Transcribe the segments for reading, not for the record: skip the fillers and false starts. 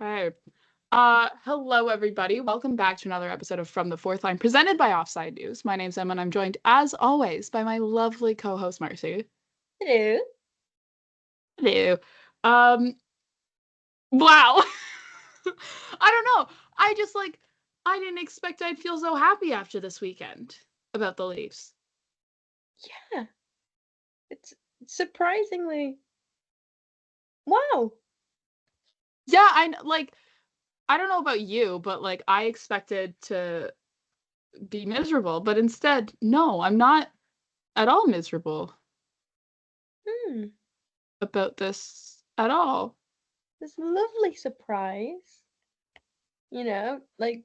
Okay. Hello everybody. Welcome back to another episode of From the Fourth Line, presented by Offside News. My name's Emma, and I'm joined, as always, by my lovely co-host Marcie. Hello. Hello. Um, wow. I don't know. I didn't expect I'd feel so happy after this weekend about the Leafs. Yeah, it's surprisingly wow. Yeah, I don't know about you, but I expected to be miserable, but instead, no, I'm not at all miserable Hmm, about this at all. this lovely surprise. Like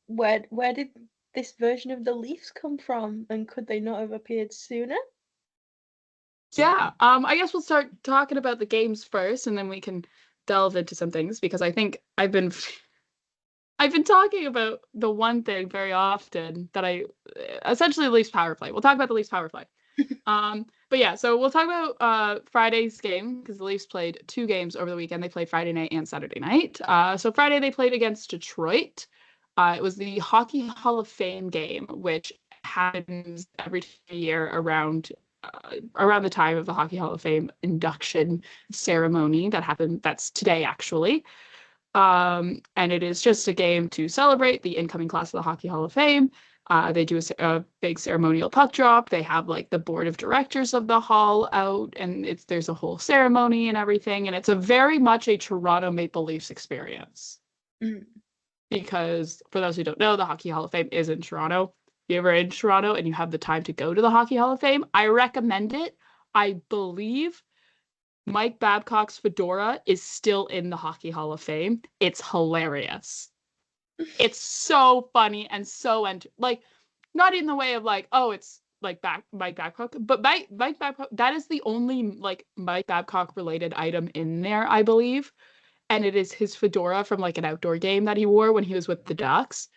where did this version of the Leafs come from, and could they not have appeared sooner? Yeah, I guess we'll start talking about the games first, and then we can delve into some things because I think I've been talking about the one thing very often that I essentially the Leafs power play. We'll talk about the Leafs power play. But yeah, so we'll talk about Friday's game because the Leafs played two games over the weekend. They played Friday night and Saturday night. So Friday they played against Detroit. It was the Hockey Hall of Fame game, which happens every year around the time of the Hockey Hall of Fame induction ceremony that happened. That's today actually. And it is just a game to celebrate the incoming class of the Hockey Hall of Fame. They do a big ceremonial puck drop. They have like the board of directors of the hall out, and there's a whole ceremony and everything. And it's a very much a Toronto Maple Leafs experience Mm. because for those who don't know, the Hockey Hall of Fame is in Toronto. If you're ever in Toronto and you have the time to go to the Hockey Hall of Fame, I recommend it. I believe Mike Babcock's fedora is still in the Hockey Hall of Fame. It's hilarious. It's so funny and so not in the way of like, oh, it's like Mike Babcock, but Mike Babcock, that is the only like Mike Babcock related item in there, I believe. And it is his fedora from like an outdoor game that he wore when he was with the Ducks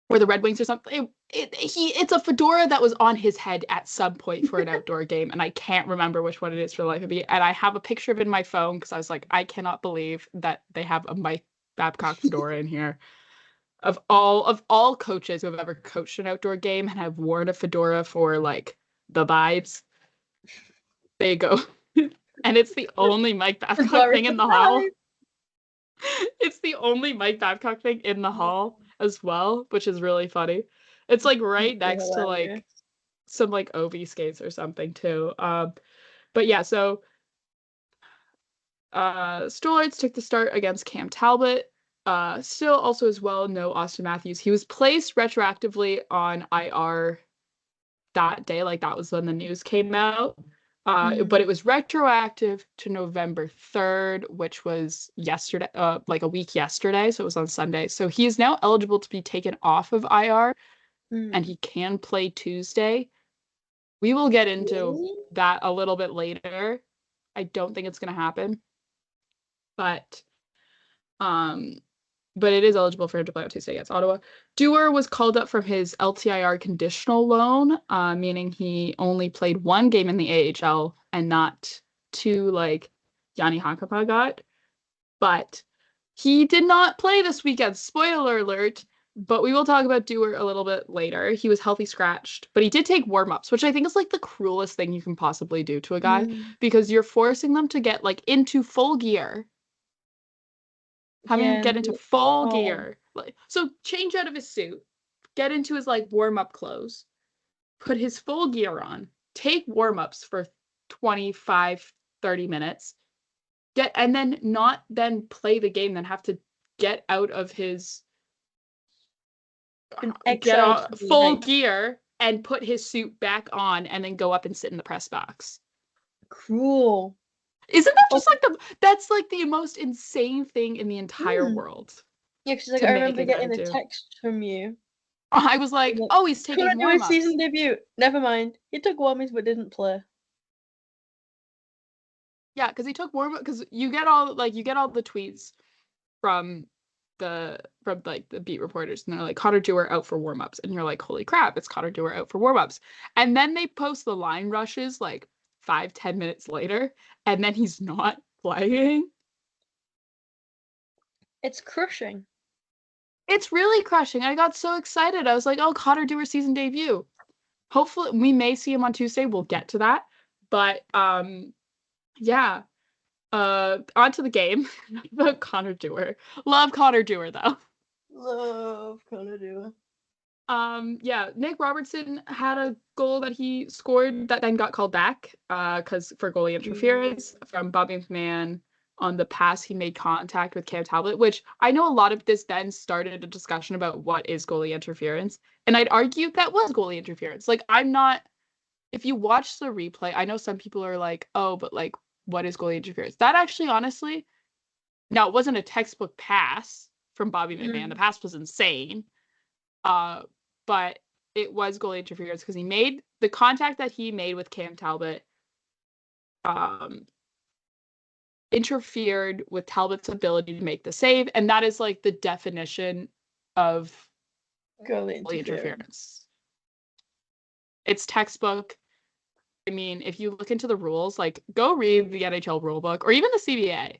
or the Red Wings or something. It's a fedora that was on his head at some point for an outdoor game, and I can't remember which one it is for the life of me. And I have a picture of it in my phone because I was like, I cannot believe that they have a Mike Babcock fedora in here. Of all coaches who have ever coached an outdoor game and have worn a fedora for like the vibes, they go. And it's the only Mike The Babcock glory thing in the hall. survive. It's the only Mike Babcock thing in the hall as well, which is really funny. It's like right Absolutely next to hilarious. like some like OV skates or something too. But yeah, so Stollards took the start against Cam Talbot. Still also as well, no Austin Matthews. He was placed retroactively on IR that day, like that was when the news came out. But Mm. it was retroactive to November 3rd, which was yesterday, like a week yesterday. So it was on Sunday. So he is now eligible to be taken off of IR and Mm. he can play Tuesday. We will get into Really? that a little bit later. I don't think it's going to happen, but um, but it is eligible for him to play on Tuesday against Ottawa. Dewar was called up from his LTIR conditional loan, meaning he only played one game in the AHL and not two like Yanni Hankapää got. But he did not play this weekend. Spoiler alert. But we will talk about Dewar a little bit later. He was healthy scratched, but he did take warm-ups, which I think is like the cruelest thing you can possibly do to a guy Mm. because you're forcing them to get like into full gear, having him Yeah. get into full Oh, gear. Like, so change out of his suit, get into his like warm-up clothes, put his full gear on, take warm-ups for 25, 30 minutes, and then not then play the game, then have to get out of his been get exiled off from the full ice. gear and put his suit back on and then go up and sit in the press box. Cruel. Isn't that just Also, like that's like the most insane thing in the entire mm. world Yeah, because like to I make remember a guy getting a do? text from you. I was like, Like, oh, he's gonna taking do his warm-ups. season debut. Never mind. He took warmies but didn't play. Yeah, because he took warm because you get all the tweets from from like the beat reporters and they're like Connor Dewar out for warm-ups and you're like holy crap, it's Connor Dewar out for warm-ups. And then they post the line rushes like 5-10 minutes later and then he's not playing. It's crushing. It's really crushing. I got so excited. I was like, oh, Connor Dewar season debut. Hopefully we may see him on Tuesday. We'll get to that. But yeah. On to the game. About Connor Dewar. Love Connor Dewar though. Love Connor Dewar. Yeah, Nick Robertson had a goal that he scored that then got called back because for goalie interference from Bobby McMahon on the pass he made contact with Cam Talbot, which I know a lot of this then started a discussion about what is goalie interference, and I'd argue that was goalie interference. Like, I'm not, if you watch the replay, I know some people are like, oh, but like, what is goalie interference? That actually, honestly, now it wasn't a textbook pass from Bobby McMahon. The pass was insane. But it was goalie interference because he made the contact that he made with Cam Talbot interfered with Talbot's ability to make the save, and that is like the definition of goalie interference. It's textbook. I mean, if you look into the rules, like go read the NHL rulebook or even the CBA.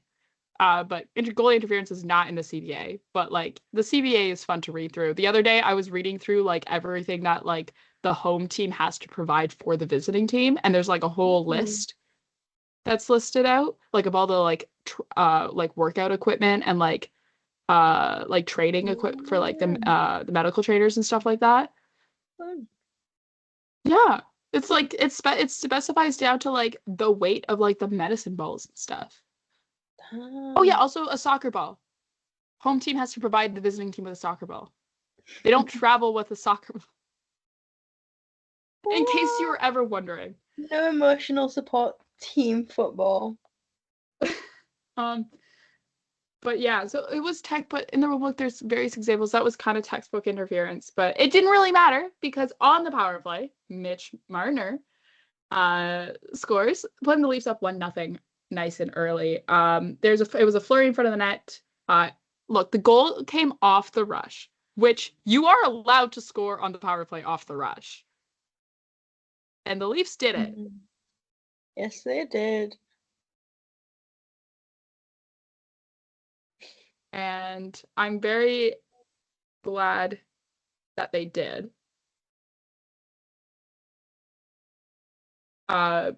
But goalie interference is not in the CBA, but like the CBA is fun to read through. The other day I was reading through like everything that like the home team has to provide for the visiting team, and there's like a whole list that's listed out, like of all the like like workout equipment and like training equipment for like the medical trainers and stuff like that. Yeah. It's like it specifies down to like the weight of like the medicine balls and stuff. Oh yeah, also a soccer ball. Home team has to provide the visiting team with a soccer ball. They don't travel with a soccer ball. In case you were ever wondering. No emotional support team football. But yeah, so it was but in the rulebook there's various examples. That was kind of textbook interference, but it didn't really matter because on the power play, Mitch Marner scores, putting the Leafs up 1-0 nice and early. It was a flurry in front of the net. Look, the goal came off the rush, which you are allowed to score on the power play off the rush. And the Leafs did it. Yes, they did. And I'm very glad that they did.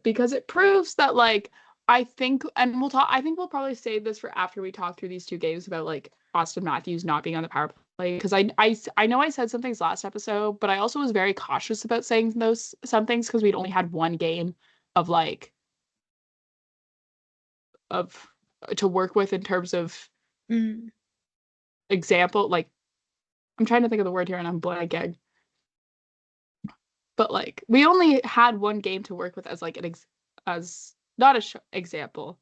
Because it proves that, like, I think we'll probably save this for after we talk through these two games about like Austin Matthews not being on the power play, because I know I said some things last episode, but I also was very cautious about saying some things because we'd only had one game of like to work with in terms of example. Like, I'm trying to think of the word here and I'm blanking. But like we only had one game to work with as like as not a example.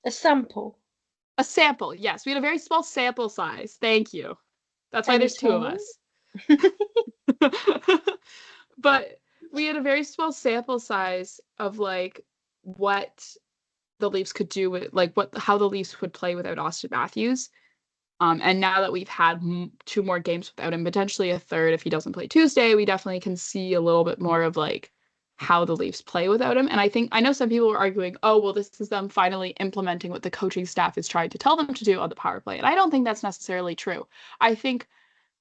A sample. A sample, yes. We had a very small sample size. Thank you. That's why there's two of us. But we had a very small sample size of like what the Leafs could do with like how the Leafs would play without Austin Matthews. And now that we've had two more games without him, potentially a third if he doesn't play Tuesday, we definitely can see a little bit more of like how the Leafs play without him. And I know some people are arguing, oh, well, this is them finally implementing what the coaching staff is trying to tell them to do on the power play. And I don't think that's necessarily true. I think,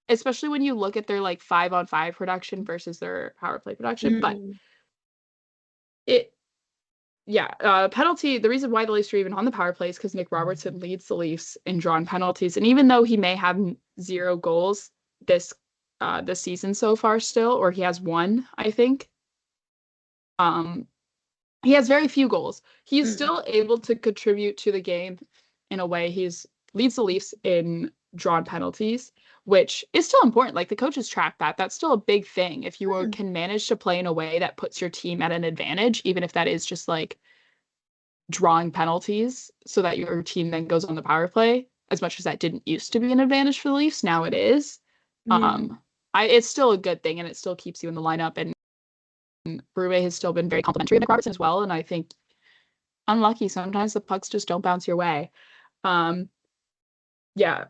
especially when you look at their like 5-on-5 production versus their power play production, but penalty, the reason why the Leafs are even on the power play is because Nick Robertson leads the Leafs in drawn penalties. And even though he may have 0 goals this season so far still, or he has 1, I think, he has very few goals. He's still able to contribute to the game in a way. Leads the Leafs in drawn penalties, which is still important. Like, the coaches track that. That's still a big thing. If you can manage to play in a way that puts your team at an advantage, even if that is just like drawing penalties so that your team then goes on the power play, as much as that didn't used to be an advantage for the Leafs, now it is. It's still a good thing, and it still keeps you in the lineup. And Berube has still been very complimentary of Nick Robertson as well, and I think unlucky sometimes the pucks just don't bounce your way. Yeah.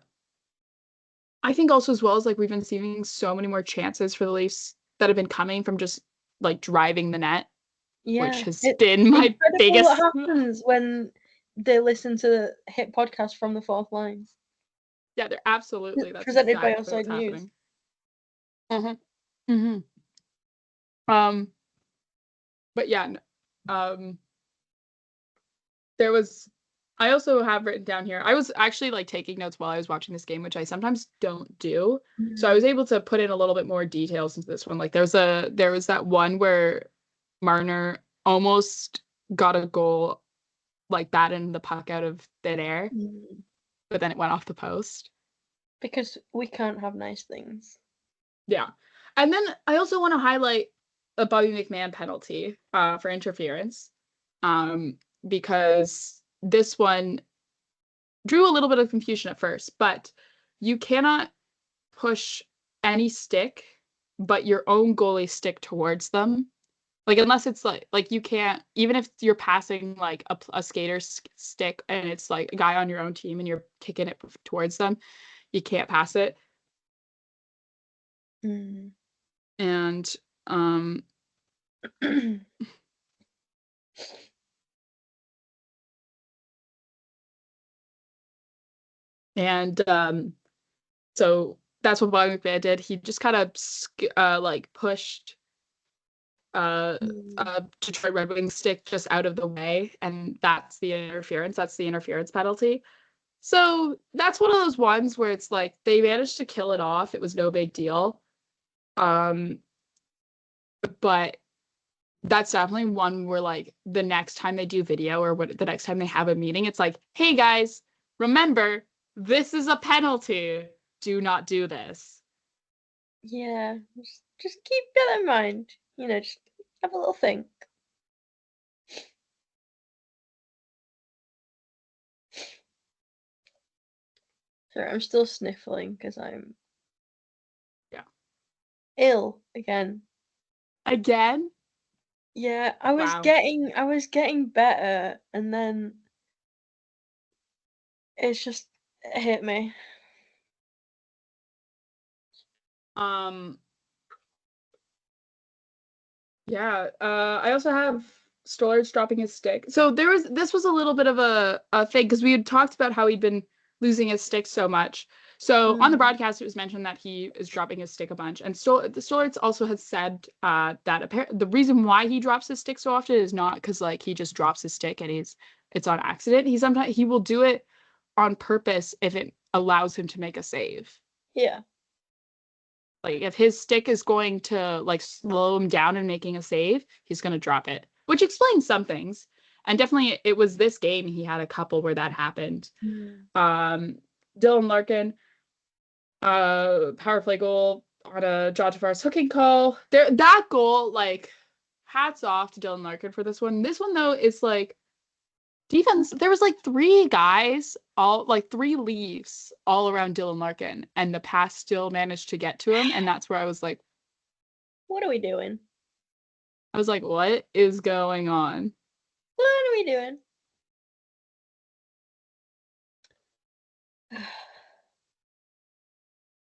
I think also as well as like we've been seeing so many more chances for the Leafs that have been coming from just like driving the net, which has been my biggest. What happens when they listen to the hit podcast From the Fourth Line? Yeah, they're absolutely. That's Presented by exactly Outside what's News. happening. But yeah, there was. I also have written down here. I was actually like taking notes while I was watching this game, which I sometimes don't do. So I was able to put in a little bit more details into this one. Like there was that one where Marner almost got a goal, like batting the puck out of thin air, but then it went off the post. Because we can't have nice things. Yeah. And then I also want to highlight a Bobby McMahon penalty for interference, because this one drew a little bit of confusion at first, but you cannot push any stick but your own goalie stick towards them. Like unless it's like you can't, even if you're passing like a skater's stick and it's like a guy on your own team and you're kicking it towards them, you can't pass it. And so that's what Bobby McMahon did. He just kind of like pushed Detroit Red Wings stick just out of the way, and that's the interference. That's the interference penalty. So that's one of those ones where it's like they managed to kill it off. It was no big deal. But that's definitely one where like the next time they do video or the next time they have a meeting, it's like, hey guys, remember, this is a penalty. Do not do this. Yeah, just keep that in mind. Just have a little think. Sorry, I'm still sniffling because I'm ill again. Again? Yeah, I was Wow. getting better, and then it's just hit me. Yeah, I also have Storage dropping his stick. So this was a little bit of a thing because we had talked about how he'd been losing his stick so much. So on the broadcast, it was mentioned that he is dropping his stick a bunch, and the Storage also has said that the reason why he drops his stick so often is not because like he just drops his stick and it's on accident. He will do it on purpose if it allows him to make a save. Yeah. Like if his stick is going to like slow him down in making a save, he's going to drop it, which explains some things. And definitely it was this game he had a couple where that happened. Dylan Larkin, power play goal on a John Tavares hooking call. That goal, like, hats off to Dylan Larkin for this one. This one though is like defense. There was like three guys, all like three leaves all around Dylan Larkin, and the pass still managed to get to him. And that's where I was like, what are we doing? I was like, what is going on? What are we doing?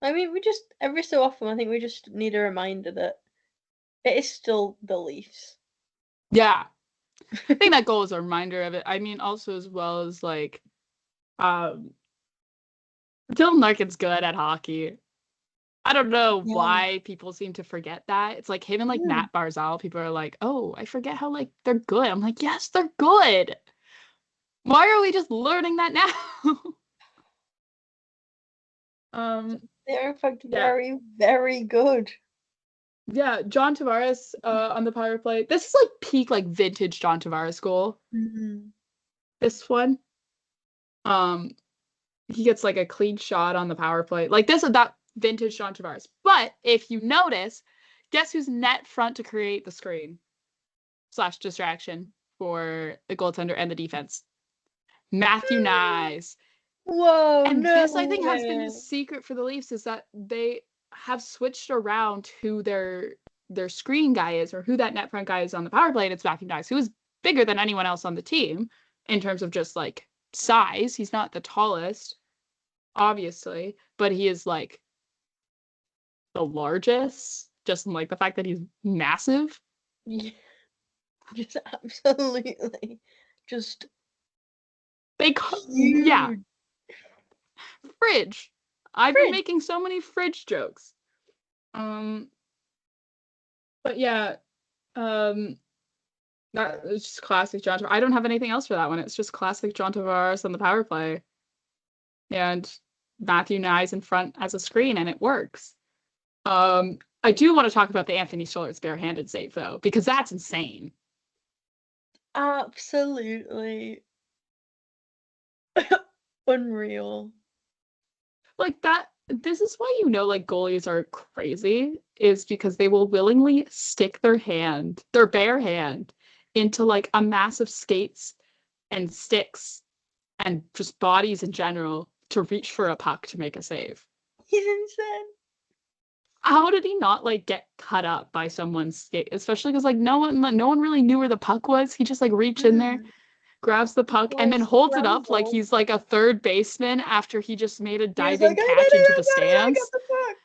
I mean, we just, every so often, I think we just need a reminder that it is still the Leafs. Yeah. I think that goal is a reminder of it. I mean, also as well as like, Dylan Larkin's good at hockey. I don't know why people seem to forget that. It's like him and like Matt Barzal. People are like, oh, I forget how like they're good. I'm like, yes, they're good. Why are we just learning that now? They're in fact very, very good. Yeah, John Tavares on the power play. This is like peak like vintage John Tavares goal. This one. He gets like a clean shot on the power play. Like this is that vintage John Tavares. But if you notice, guess who's net front to create the screen / distraction for the goaltender and the defense? Matthew Nyes. Whoa, And no this, I think, way. has been the secret for the Leafs is that they have switched around who their screen guy is or who that net front guy is on the power play. And it's Matthew Nyes, who is bigger than anyone else on the team in terms of just like size. He's not the tallest, obviously, but he is like the largest, just in like the fact that he's massive. Yeah. Just absolutely. Just Yeah. Fridge. I've been Fridge. making so many fridge jokes. But yeah, that is just classic John Tavares. I don't have anything else for that one. It's just classic John Tavares on the power play. And Matthew Nyes in front as a screen, and it works. I do want to talk about the Anthony Stoller's barehanded save, though, because that's insane. Absolutely. Unreal. Like that, this is why you know, like, goalies are crazy, is because they will willingly stick their bare hand, into like a mass of skates and sticks and just bodies in general to reach for a puck to make a save. He's insane. How did he not like get cut up by someone's skate? Especially because like no one really knew where the puck was. He just like reached in there, grabs the puck, and then holds it up like he's like a third baseman after he just made a diving catch into the stands. I got the puck.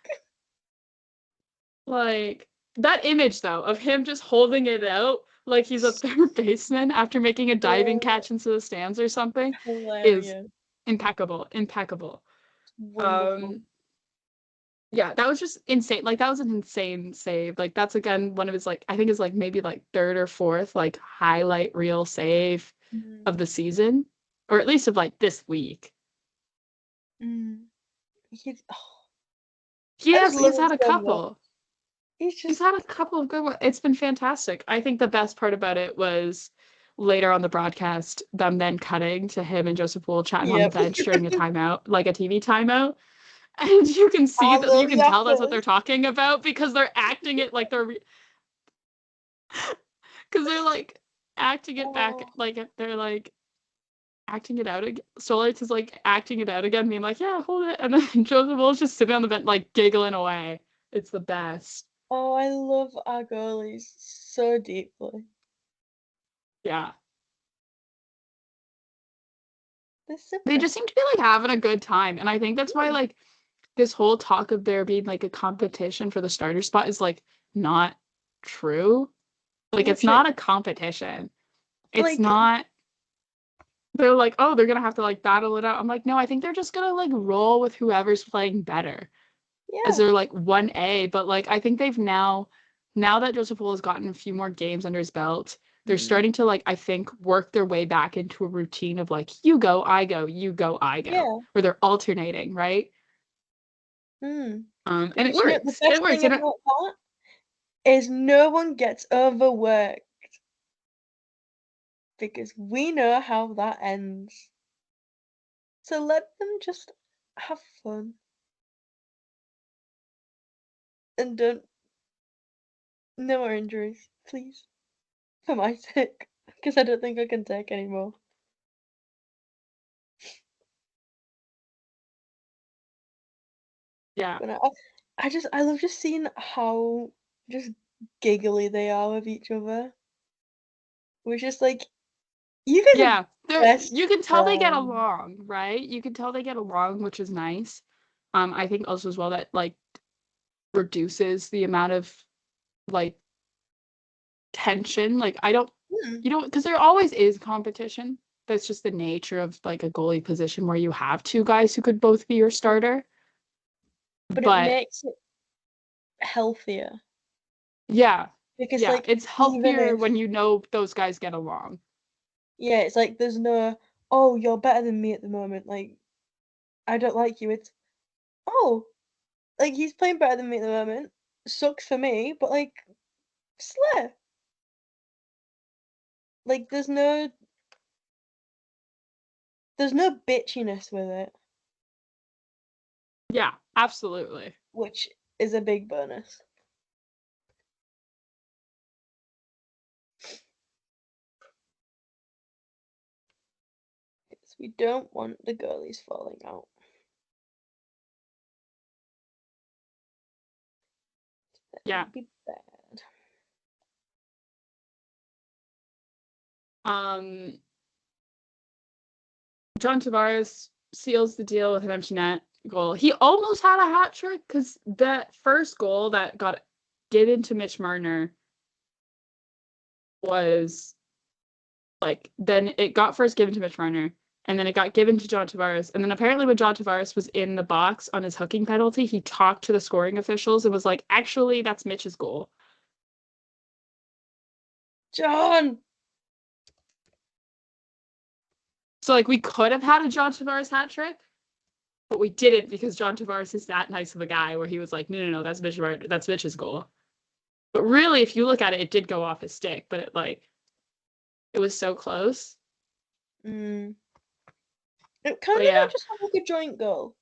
Like that image though of him just holding it out like he's a third baseman after making a diving catch into the stands or something is impeccable. Wonderful. Yeah, that was just insane. Like that was an insane save. Like that's again one of his like I think is like maybe like third or fourth like highlight reel save of the season, or at least of like this week. He's had a couple. He's had a couple of good ones. It's been fantastic. I think the best part about it was later on the broadcast, them then cutting to him and Joseph Wool chatting on the bench during a timeout, like a TV timeout. And you can see that you can tell that's what they're talking about because they're acting it like they're because they're like acting it back, like they're like acting it out again. Stolitz is like acting it out again, being like, yeah, hold it. And then Joseph Wool's just sitting on the bench, like giggling away. It's the best. Oh, I love our goalies so deeply. Yeah. So they just seem to be like having a good time. And I think that's why like this whole talk of there being like a competition for the starter spot is like not true. Like it's not a competition. It's like, not they're like, oh, they're gonna have to like battle it out. I'm like, no, I think they're just gonna like roll with whoever's playing better. Yeah. As they're like 1A, but like I think they've now that Joseph Wool has gotten a few more games under his belt, they're starting to like I think work their way back into a routine of like you go, I go, you go, I go, where they're alternating, right? And it works. The best thing about that is no one gets overworked because we know how that ends. So let them just have fun. And no more injuries, please. For my sake. Because I don't think I can take anymore. Yeah. But I love just seeing how just giggly they are with each other. We're just like, you guys you can tell they get along, right? You can tell they get along, which is nice. I think also as well that like reduces the amount of like tension. Like I don't because there always is competition. That's just the nature of like a goalie position where you have two guys who could both be your starter. But it makes it healthier. Yeah. Because like it's healthier when you know those guys get along. Yeah, it's like there's no, oh, you're better than me at the moment. Like, I don't like you. It's, oh, like he's playing better than me at the moment. Sucks for me, but like, slay. Like, there's no bitchiness with it. Yeah, absolutely. Which is a big bonus. Because we don't want the goalies falling out. Yeah. Be bad. John Tavares seals the deal with an empty net goal. He almost had a hat trick because that first goal that got given to Mitch Marner was like then it got first given to Mitch Marner. and then it got given to John Tavares. And then apparently when John Tavares was in the box on his hooking penalty, he talked to the scoring officials and was like, actually, that's Mitch's goal. John! So, like, we could have had a John Tavares hat trick, but we didn't because John Tavares is that nice of a guy where he was like, no, that's Mitch's goal. But really, if you look at it, it did go off his stick, but it was so close. Can they Yeah. not just have like a joint goal?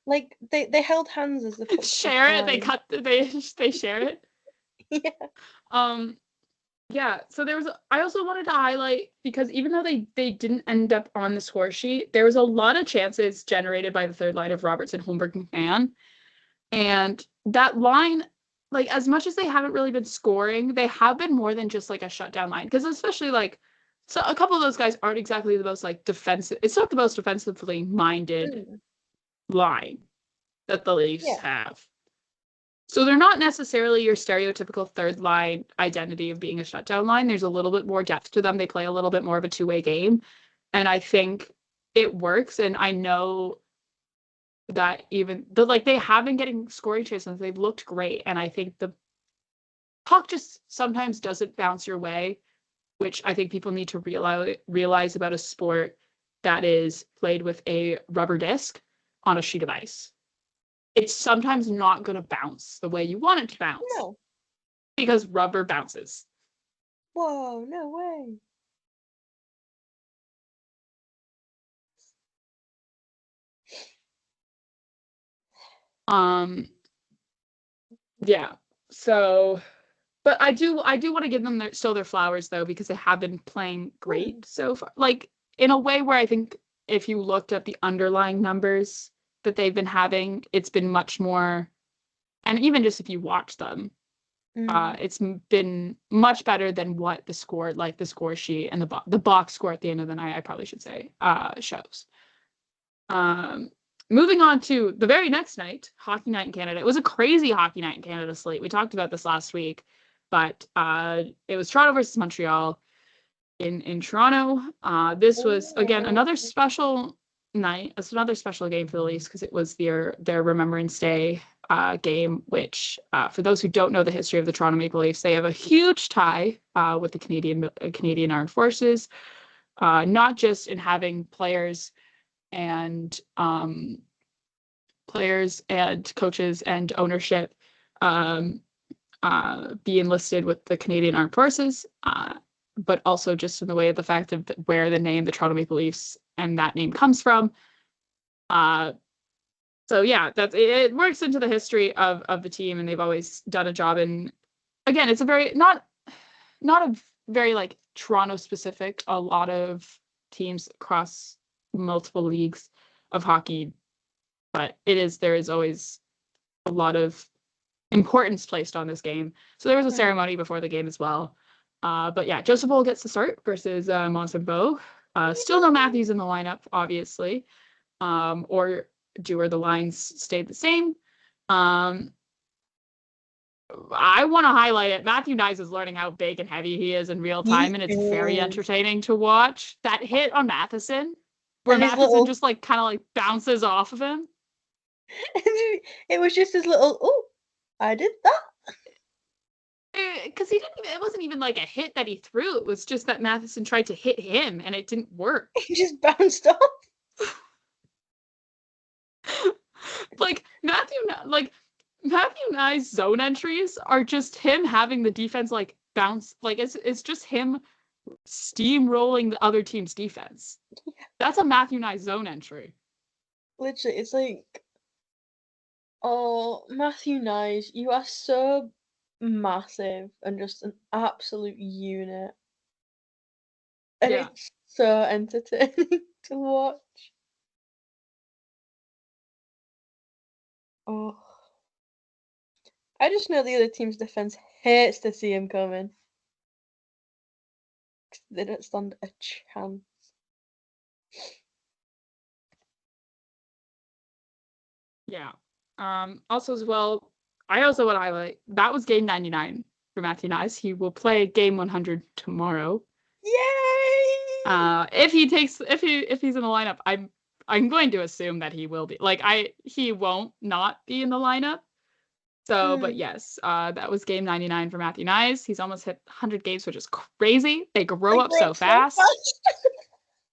Like they held hands as the share it. They share it. Yeah. Yeah. So I also wanted to highlight because even though they didn't end up on the score sheet, there was a lot of chances generated by the third line of Robertson, Holmberg, McMahon, and that line. Like, as much as they haven't really been scoring, they have been more than just like a shutdown line. Because especially like, so a couple of those guys aren't exactly the most like defensive. It's not the most defensively minded line that the Leafs have. So they're not necessarily your stereotypical third line identity of being a shutdown line. There's a little bit more depth to them. They play a little bit more of a two-way game. And I think it works. And I know that they have been getting scoring chances. They've looked great. And I think the puck just sometimes doesn't bounce your way, which I think people need to realize about a sport that is played with a rubber disc on a sheet of ice. It's sometimes not going to bounce the way you want it to bounce. No. Because rubber bounces. Whoa, no way. Yeah. So, but I do want to give them their flowers though, because they have been playing great so far. Like, in a way where I think if you looked at the underlying numbers that they've been having, it's been much more, and even just if you watch them, it's been much better than what the score sheet and the box score at the end of the night, I probably should say, shows. Moving on to the very next night, Hockey Night in Canada. It was a crazy Hockey Night in Canada slate. We talked about this last week, but it was Toronto versus Montreal in Toronto. This was, again, another special night. It's another special game for the Leafs because it was their Remembrance Day game, which, for those who don't know the history of the Toronto Maple Leafs, they have a huge tie with the Canadian Armed Forces, not just in having players and coaches and ownership be enlisted with the Canadian Armed Forces, but also just in the way of the fact of where the name the Toronto Maple Leafs and that name comes from. So yeah, it works into the history of the team, and they've always done a job. And again, it's a very not a very like Toronto specific. A lot of teams across multiple leagues of hockey, but there is always a lot of importance placed on this game. So there was a ceremony before the game as well. But yeah, Joseph Woll gets the start versus Montembeault. Still no Matthews in the lineup, obviously. Or the lines stayed the same. I want to highlight it. Matthew Knies is learning how big and heavy he is in real time, and it's very entertaining to watch. That hit on Matheson, where Matheson just like kind of like bounces off of him. It was just his little, oh, I did that. Because it wasn't even like a hit that he threw. It was just that Matheson tried to hit him and it didn't work. He just bounced off. Matthew Knies' zone entries are just him having the defense like bounce. Like it's just him steamrolling the other team's defense. Yeah. That's a Matthew Knies zone entry. Literally, it's like, oh, Matthew Knies, you are so massive and just an absolute unit. And it's so entertaining to watch. Oh. I just know the other team's defense hates to see him coming. They don't stand a chance. Yeah. Also as well, I also want to highlight that was game 99 for Matthew Knies. He will play game 100 tomorrow. Yay! If he's in the lineup, I'm going to assume that he will be. Like he won't not be in the lineup. So, but yes, that was game 99 for Matthew Nyes. He's almost hit 100 games, which is crazy. They grow up so fast.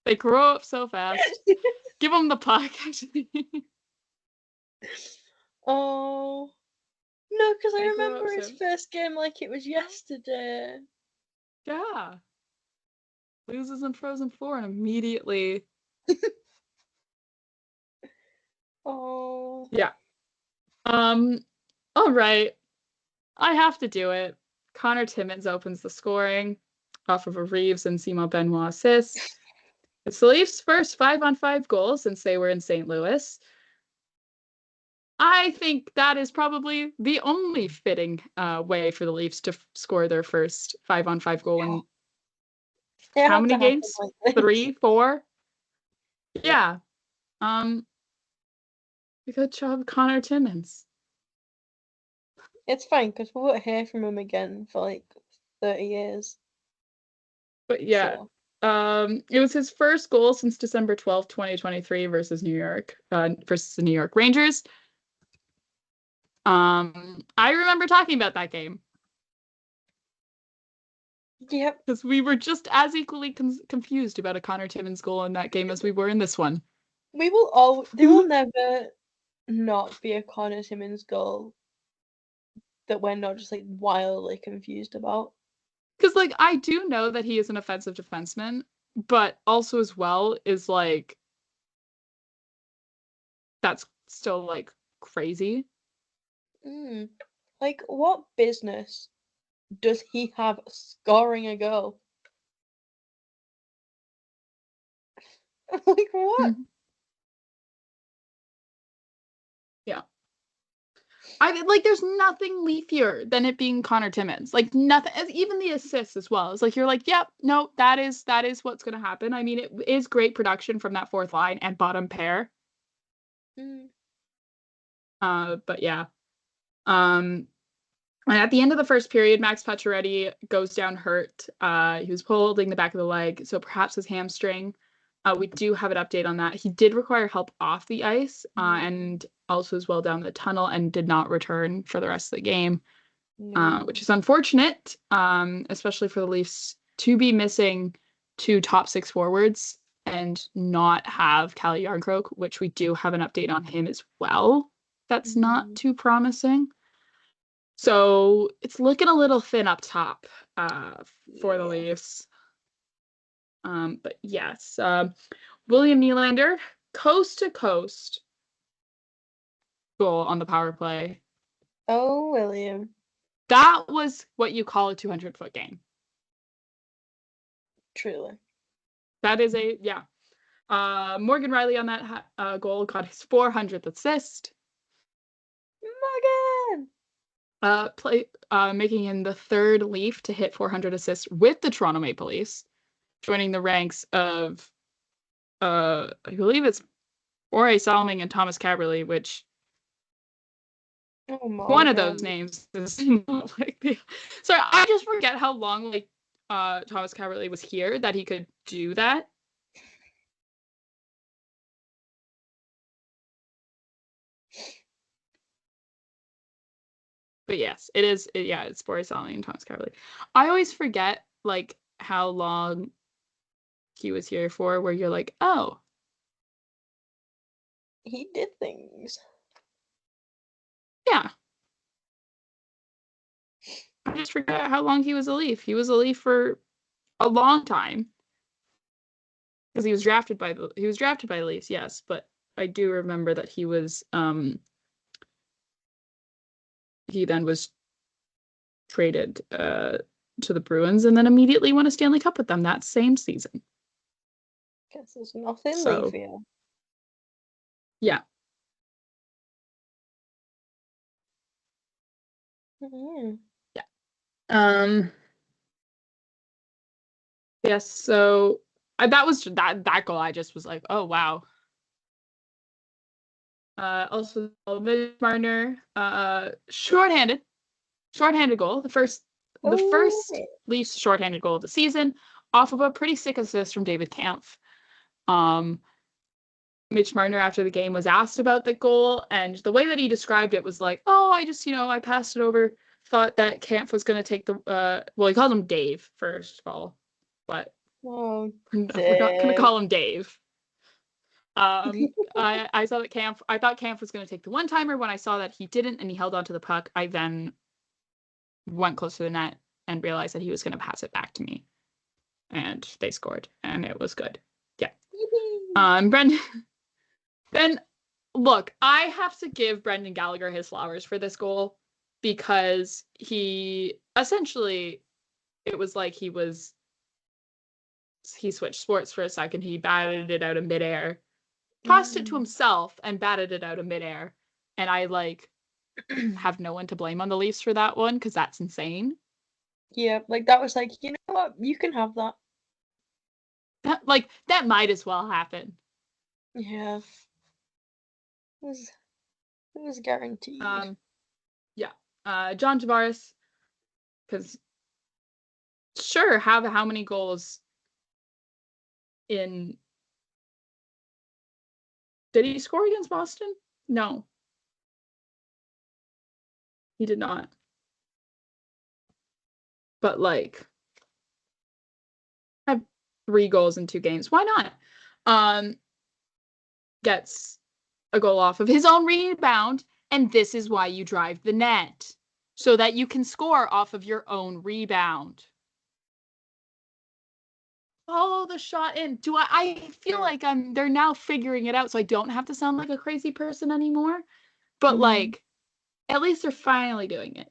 They grow up so fast. Give him the puck, actually. Oh. No, because I remember his first game like it was yesterday. Yeah. Loses in Frozen 4 and immediately. Oh. Yeah. All right. I have to do it. Connor Timmins opens the scoring off of a Reeves and Simo Benoit assist. It's the Leafs' first 5-on-5 goal since they were in St. Louis. I think that is probably the only fitting way for the Leafs to score their first 5-on-5 goal in how many games? 3, 4? Yeah. Good job, Connor Timmins. It's fine because we won't hear from him again for like 30 years. But yeah. So. It was his first goal since December 12th, 2023 versus New York, versus the New York Rangers. I remember talking about that game. Yep. Because we were just as equally confused about a Connor Timmins goal in that game as we were in this one. There will never not be a Connor Timmins goal that we're not just like wildly confused about. Because like I do know that he is an offensive defenseman, but also as well is like that's still like crazy. Like what business does he have scoring a goal? Like what? Yeah. There's nothing leafier than it being Connor Timmins. Like nothing, even the assists as well. It's like you're like, yep, no, that is what's gonna happen. I mean, it is great production from that fourth line and bottom pair. But yeah. And at the end of the first period, Max Pacioretty goes down hurt. He was holding the back of the leg, so perhaps his hamstring. We do have an update on that. He did require help off the ice, and also as well down the tunnel, and did not return for the rest of the game, which is unfortunate, especially for the Leafs to be missing 2 top 6 forwards and not have Calle Jarnkrok, which we do have an update on him as well. That's not too promising. So it's looking a little thin up top for the Leafs. But yes, William Nylander, coast to coast goal on the power play. Oh, William. That was what you call a 200-foot game. Truly. That is yeah. Morgan Riley on that goal got his 400th assist. Morgan! Making him the third Leaf to hit 400 assists with the Toronto Maple Leafs, joining the ranks of, I believe it's Borje Salming and Thomas Kaberle, which one of those names is like. Sorry, I just forget how long Thomas Kaberle was here that he could do that. But yes, it is. It's Borje Salming and Thomas Kaberle. I always forget like how long he was here for, where you're like, oh, he did things. Yeah. I just forgot how long he was a Leaf. He was a Leaf for a long time. Because he was drafted by the Leafs, yes, but I do remember that he was he then was traded to the Bruins and then immediately won a Stanley Cup with them that same season. Guess there's nothing leafier. Yeah. Yeah. Yes, so that was that goal. I just was like, oh wow. Also, Mitch Marner, shorthanded goal. The first Leafs shorthanded goal of the season. off of a pretty sick assist from David Kampf. Mitch Marner after the game was asked about the goal, and the way that he described it was like, oh, I just, I passed it over, thought that Kampf was going to take the, well, he called him Dave, first of all, but Oh, we're not going to Dave. call him Dave. I saw that I thought Kampf was going to take the one-timer. When I saw that he didn't and he held onto the puck, I then went close to the net and realized that he was going to pass it back to me. And they scored, and it was good. Yeah. Brendan, then, look, I have to give Brendan Gallagher his flowers for this goal because he essentially, it was like he switched sports for a second. He batted it out of midair, tossed it to himself, and batted it out of midair. And I, have no one to blame on the Leafs for that one because that's insane. Yeah, that was like, you know what? You can have that. That might as well happen. Yeah. It was guaranteed. Yeah. John Tavares, because sure, have how many goals in... Did he score against Boston? No. He did not. But have 3 goals in 2 games. Why not? Gets a goal off of his own rebound, and this is why you drive the net, so that you can score off of your own rebound. Follow the shot in. I feel like they're now figuring it out, so I don't have to sound like a crazy person anymore. But at least they're finally doing it.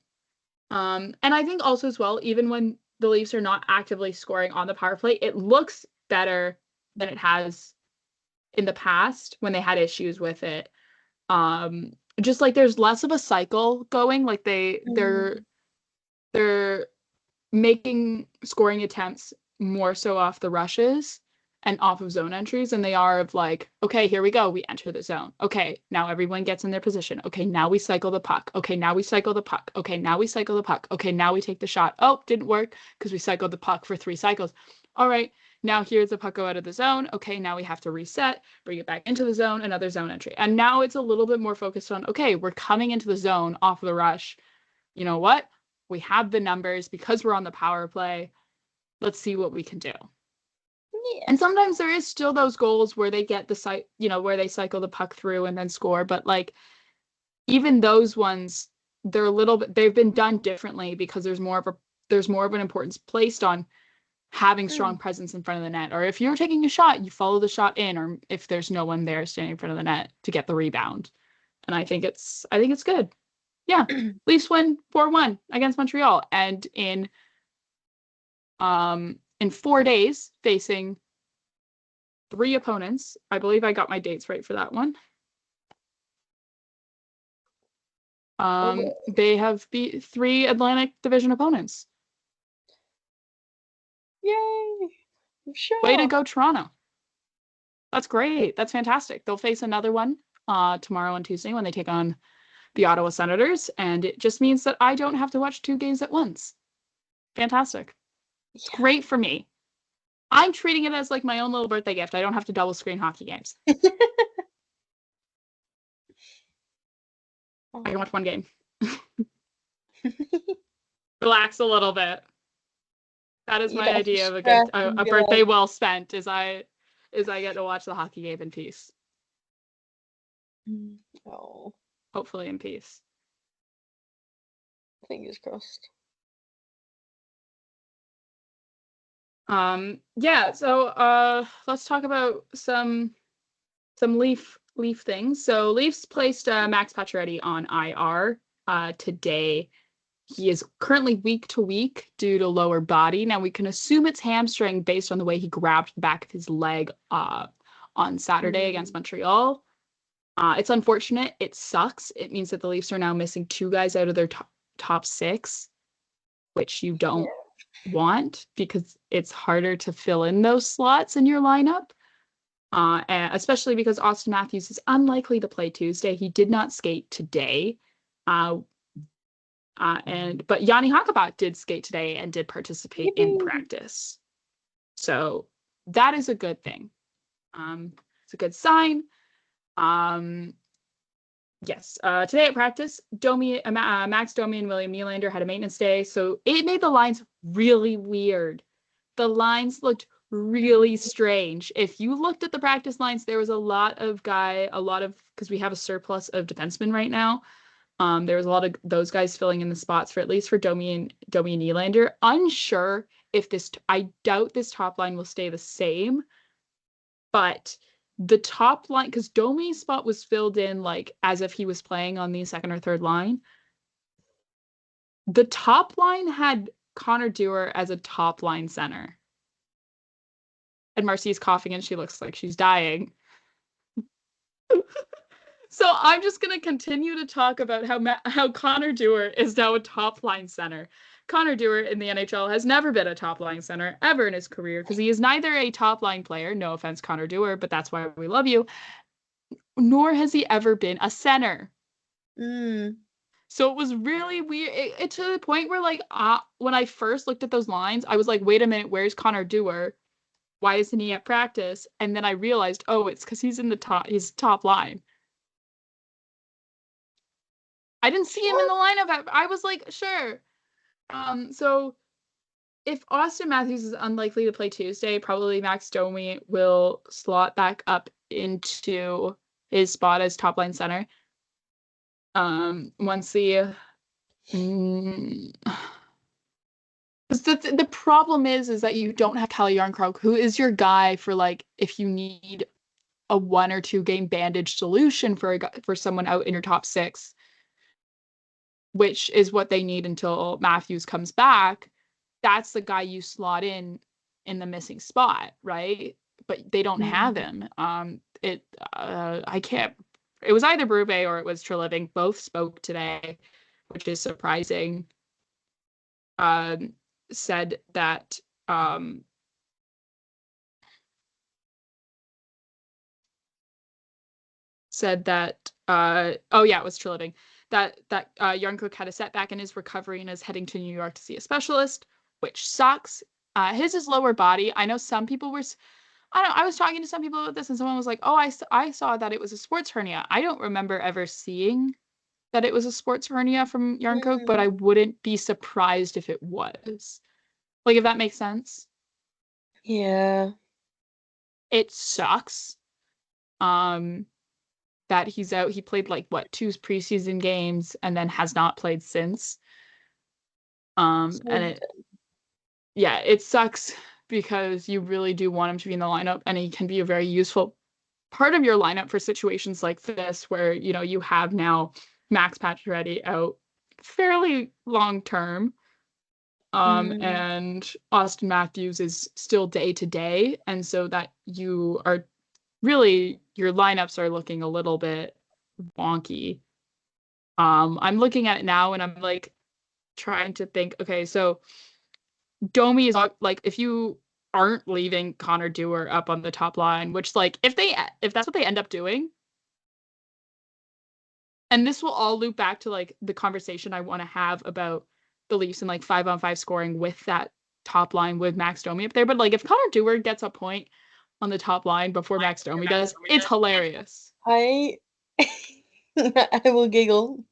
And I think also as well, even when the Leafs are not actively scoring on the power play, it looks better than it has in the past when they had issues with it. Just there's less of a cycle going. They're making scoring attempts more so off the rushes and off of zone entries than they are of okay, here we go, we enter the zone. Okay, now everyone gets in their position. Okay, now we cycle the puck. Okay, now we cycle the puck. Okay, now we cycle the puck. Okay, now we take the shot. Oh, didn't work because we cycled the puck for 3 cycles. All right, now here's the puck go out of the zone. Okay, now we have to reset, bring it back into the zone, another zone entry. And now it's a little bit more focused on, okay, we're coming into the zone off the rush. You know what? We have the numbers because we're on the power play. Let's see what we can do. Yeah. And sometimes there is still those goals where they get where they cycle the puck through and then score. But even those ones, they've been done differently because there's more of an importance placed on having strong presence in front of the net. Or if you're taking a shot, you follow the shot in, or if there's no one there standing in front of the net to get the rebound. And I think it's good. Yeah. Leafs win 4-1 against Montreal. And in 4 days, facing 3 opponents. I believe I got my dates right for that one. They have beat 3 Atlantic Division opponents. Yay! Sure. Way to go, Toronto. That's great. That's fantastic. They'll face another one tomorrow and Tuesday when they take on the Ottawa Senators, and it just means that I don't have to watch 2 games at once. Fantastic. It's great for me. I'm treating it as my own little birthday gift. I don't have to double screen hockey games. I can watch 1 game. Relax a little bit. That is my idea of a birthday well spent. Is I get to watch the hockey game in peace. Oh. Hopefully in peace. Fingers crossed. Yeah, so let's talk about some Leaf things. So Leafs placed Max Pacioretty on IR today. He is currently week to week due to lower body. Now we can assume it's hamstring based on the way he grabbed the back of his leg on Saturday against Montreal. It's unfortunate. It sucks. It means that the Leafs are now missing 2 guys out of their top 6, which you don't want because it's harder to fill in those slots in your lineup. And especially because Austin Matthews is unlikely to play Tuesday. He did not skate today. But Yanni Hakabak did skate today and did participate in practice. So that is a good thing. It's a good sign. Yes. Today at practice, Max Domi and William Nylander had a maintenance day, so it made the lines really weird. The lines looked really strange. If you looked at the practice lines, there was a lot of because we have a surplus of defensemen right now. There was a lot of those guys filling in the spots for at least for Domi and Nylander. Unsure if I doubt this top line will stay the same, but the top line, because Domi's spot was filled in like as if he was playing on the second or third line. The top line had Connor Dewar as a top line center. And Marcie's coughing and she looks like she's dying. So I'm just going to continue to talk about how Connor Dewar is now a top line center. Connor Dewar in the NHL has never been a top line center ever in his career because he is neither a top line player, no offense, Connor Dewar, but that's why we love you, nor has he ever been a center. So it was really weird. It to the point where, like, when I first looked at those lines, I was like, wait a minute, where's Connor Dewar? Why isn't he at practice? And then I realized, oh, it's because he's in he's top line. I didn't see him in the lineup. I was like, sure. So if Austin Matthews is unlikely to play Tuesday, probably Max Domi will slot back up into his spot as top line center. Once the the problem is that you don't have Calle Jarnkrok, who is your guy for like if you need a 1 or 2 game bandage solution for someone out in your top 6, which is what they need until Matthews comes back. That's the guy you slot in the missing spot, right? But they don't have him. I can't. It was either Berube or it was Treliving. Both spoke today, which is surprising. Said that oh yeah, it was Treliving. That Jarnkrok had a setback in his recovery and is heading to New York to see a specialist, which sucks. His is lower body. I know some people were. I was talking to some people about this, and someone was like, "Oh, I saw that it was a sports hernia." I don't remember ever seeing that it was a sports hernia from Jarnkrok, but I wouldn't be surprised if it was. Like, if that makes sense. Yeah. It sucks. That he's out. He played like 2 preseason games and then has not played since. And it sucks because you really do want him to be in the lineup, and he can be a very useful part of your lineup for situations like this where, you have now Max Pacioretty out fairly long term. And Austin Matthews is still day to day, and so that you are really, your lineups are looking a little bit wonky. I'm looking at it now and I'm like trying to think, okay, so Domi is like, if you aren't leaving Connor Dewar up on the top line, which like if that's what they end up doing, and this will all loop back to like the conversation I want to have about the Leafs and like 5-on-5 scoring with that top line with Max Domi up there. But like if Connor Dewar gets a point on the top line before Max Domi does, it's hilarious. I will giggle.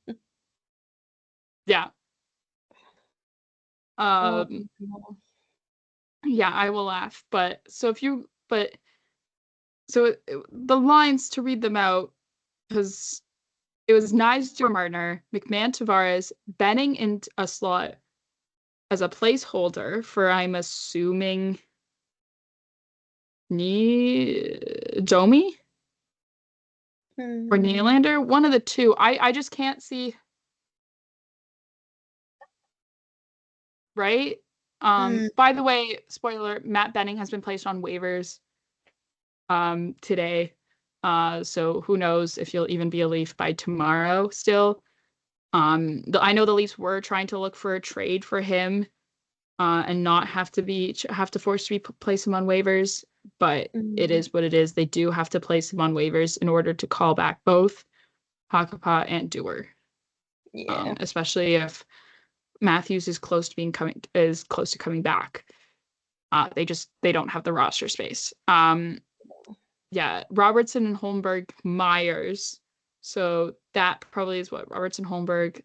Yeah. Yeah, I will laugh. But so the lines, to read them out, because it was Knies, Martiner, McMahon, Tavares, Benning in a slot as a placeholder for, I'm assuming, Domi or Nylander, one of the two. I just can't see. Right? By the way, spoiler, Matt Benning has been placed on waivers today. So who knows if he'll even be a Leaf by tomorrow still. I know the Leafs were trying to look for a trade for him and not have to force to place him on waivers, but it is what it is. They do have to place him on waivers in order to call back both Hakanpää and Dewar. Yeah. Especially if Matthews is close to coming back. They don't have the roster space. Yeah, Robertson and Holmberg, Myers. So that probably is what Robertson, Holmberg.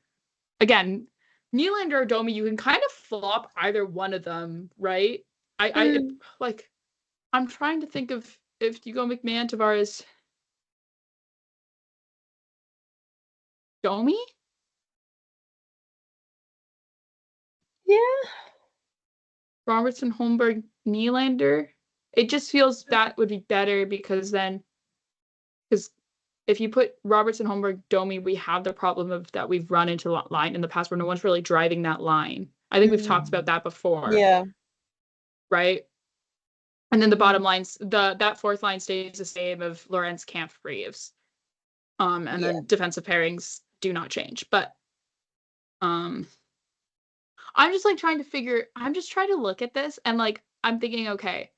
Again, Nylander or Domi, you can kind of flop either one of them, right? Like, I'm trying to think of if you go McMahon, Tavares, Domi? Yeah. Robertson, Holmberg, Nylander. It just feels that would be better because if you put Robertson, Holmberg, Domi, we have the problem of that we've run into line in the past where no one's really driving that line. I think we've talked about that before. Yeah. Right? And then the bottom lines, that fourth line stays the same of Lorentz, Camp, Reeves. And then defensive pairings do not change. But I'm just like trying to look at this and like I'm thinking, okay,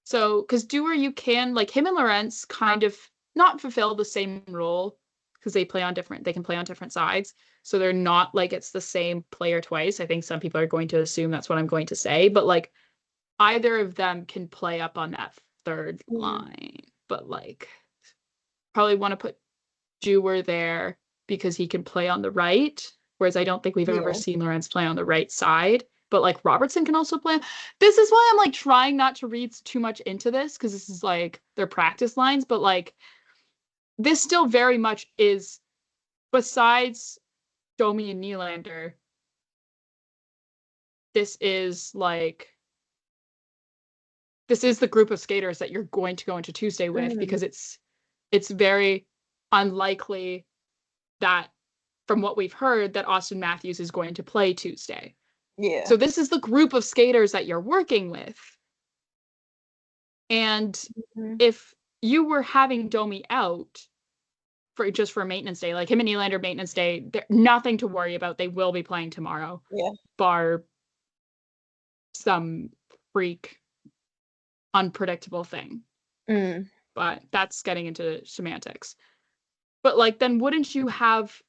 so because Dewar, you can like him and Lorentz kind of not fulfill the same role because they can play on different sides. So they're not like it's the same player twice. I think some people are going to assume that's what I'm going to say, but like either of them can play up on that third line. But like probably want to put Dewar there because he can play on the right. Whereas I don't think we've ever seen Lorentz play on the right side. But like Robertson can also play. This is why I'm like trying not to read too much into this because this is like their practice lines. But like this still very much is, besides Domi and Nylander, this is the group of skaters that you're going to go into Tuesday with because it's very unlikely that, from what we've heard, that Austin Matthews is going to play Tuesday. Yeah. So this is the group of skaters that you're working with. And if you were having Domi out for maintenance day, like him and Nylander maintenance day, nothing to worry about. They will be playing tomorrow. Yeah. Bar some freak unpredictable thing. But that's getting into semantics. But like then wouldn't you have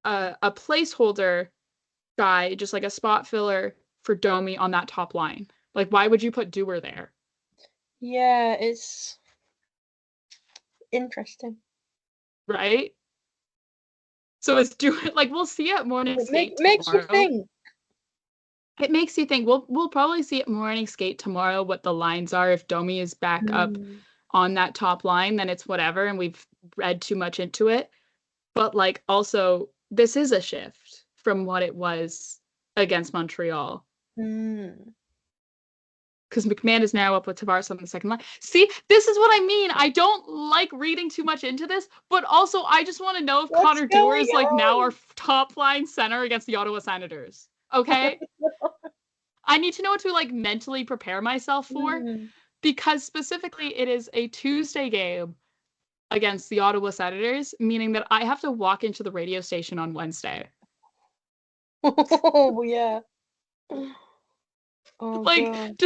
a placeholder guy, just like a spot filler for Domi on that top line? Like, why would you put Dewar there? Yeah, it's interesting. Right? So it's Dewar, like, we'll see it morning skate tomorrow. Makes you think. It makes you think. We'll probably see it morning skate tomorrow what the lines are. If Domi is back up on that top line, then it's whatever, and we've read too much into it. But like, also, this is a shift from what it was against Montreal. Because McMahon is now up with Tavares on the second line. See, this is what I mean. I don't like reading too much into this, but also I just want to know if Connor Dewar is like now our top line center against the Ottawa Senators. Okay? I need to know what to like mentally prepare myself for, because specifically it is a Tuesday game against the Ottawa Senators, meaning that I have to walk into the radio station on Wednesday. Oh, yeah. Oh, like,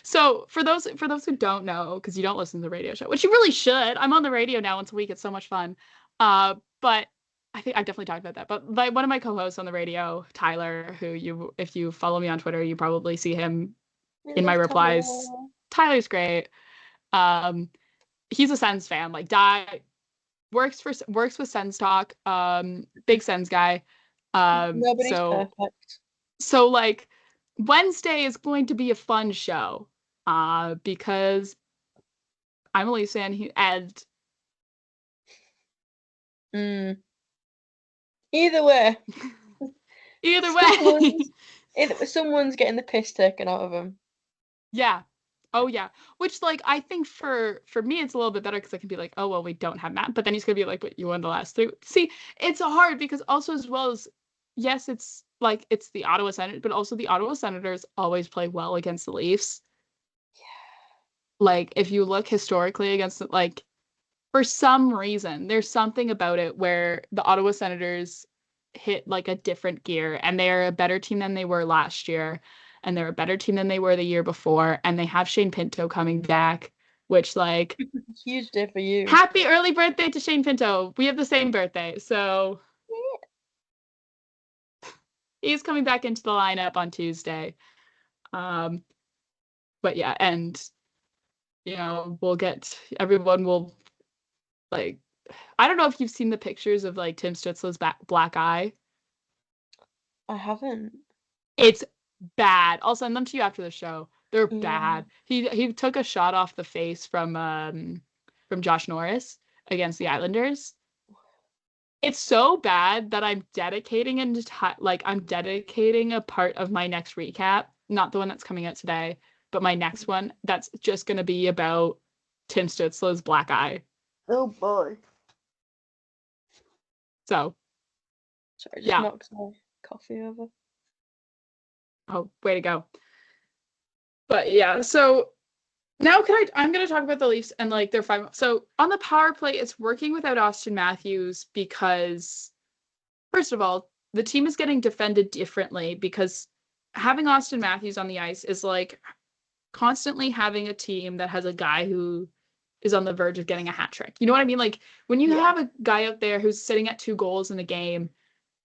so for those who don't know, because you don't listen to the radio show, which you really should. I'm on the radio now once a week. It's so much fun. But I think I've definitely talked about that. But like one of my co-hosts on the radio, Tyler, who if you follow me on Twitter, you probably see him in my replies. Tyler's great. He's a Sens fan. Like, works with Sens Talk. Big Sens guy. Nobody's perfect. So like Wednesday is going to be a fun show. Because I'm a Leafs fan and Either way. Someone's getting the piss taken out of them. Yeah. Oh yeah. Which like I think for me it's a little bit better because I can be like, oh well, we don't have Matt, but then he's gonna be like, but you won the last three. See, it's hard because also as well as yes, it's like it's the Ottawa Senators, but also the Ottawa Senators always play well against the Leafs. Yeah. Like if you look historically against it, like for some reason, there's something about it where the Ottawa Senators hit like a different gear and they're a better team than they were last year. And they're a better team than they were the year before. And they have Shane Pinto coming back, which like huge day for you. Happy early birthday to Shane Pinto. We have the same birthday. So he's coming back into the lineup on Tuesday. But yeah, and everyone will like, I don't know if you've seen the pictures of like Tim Stutzla's black eye. I haven't. It's bad. I'll send them to you after the show. They're Yeah. bad. He took a shot off the face from Josh Norris against the Islanders. It's so bad that I'm dedicating a part of my next recap, not the one that's coming out today, but my next one that's just going to be about Tim Stutzla's black eye. Oh boy. So, sorry, I just yeah. knocked my coffee over. Oh, way to go. But yeah, so now I'm going to talk about the Leafs and like their 5. So on the power play, it's working without Auston Matthews because, first of all, the team is getting defended differently because having Auston Matthews on the ice is like constantly having a team that has a guy who is on the verge of getting a hat trick. You know what I mean? Like when you have a guy out there who's sitting at 2 goals in a game,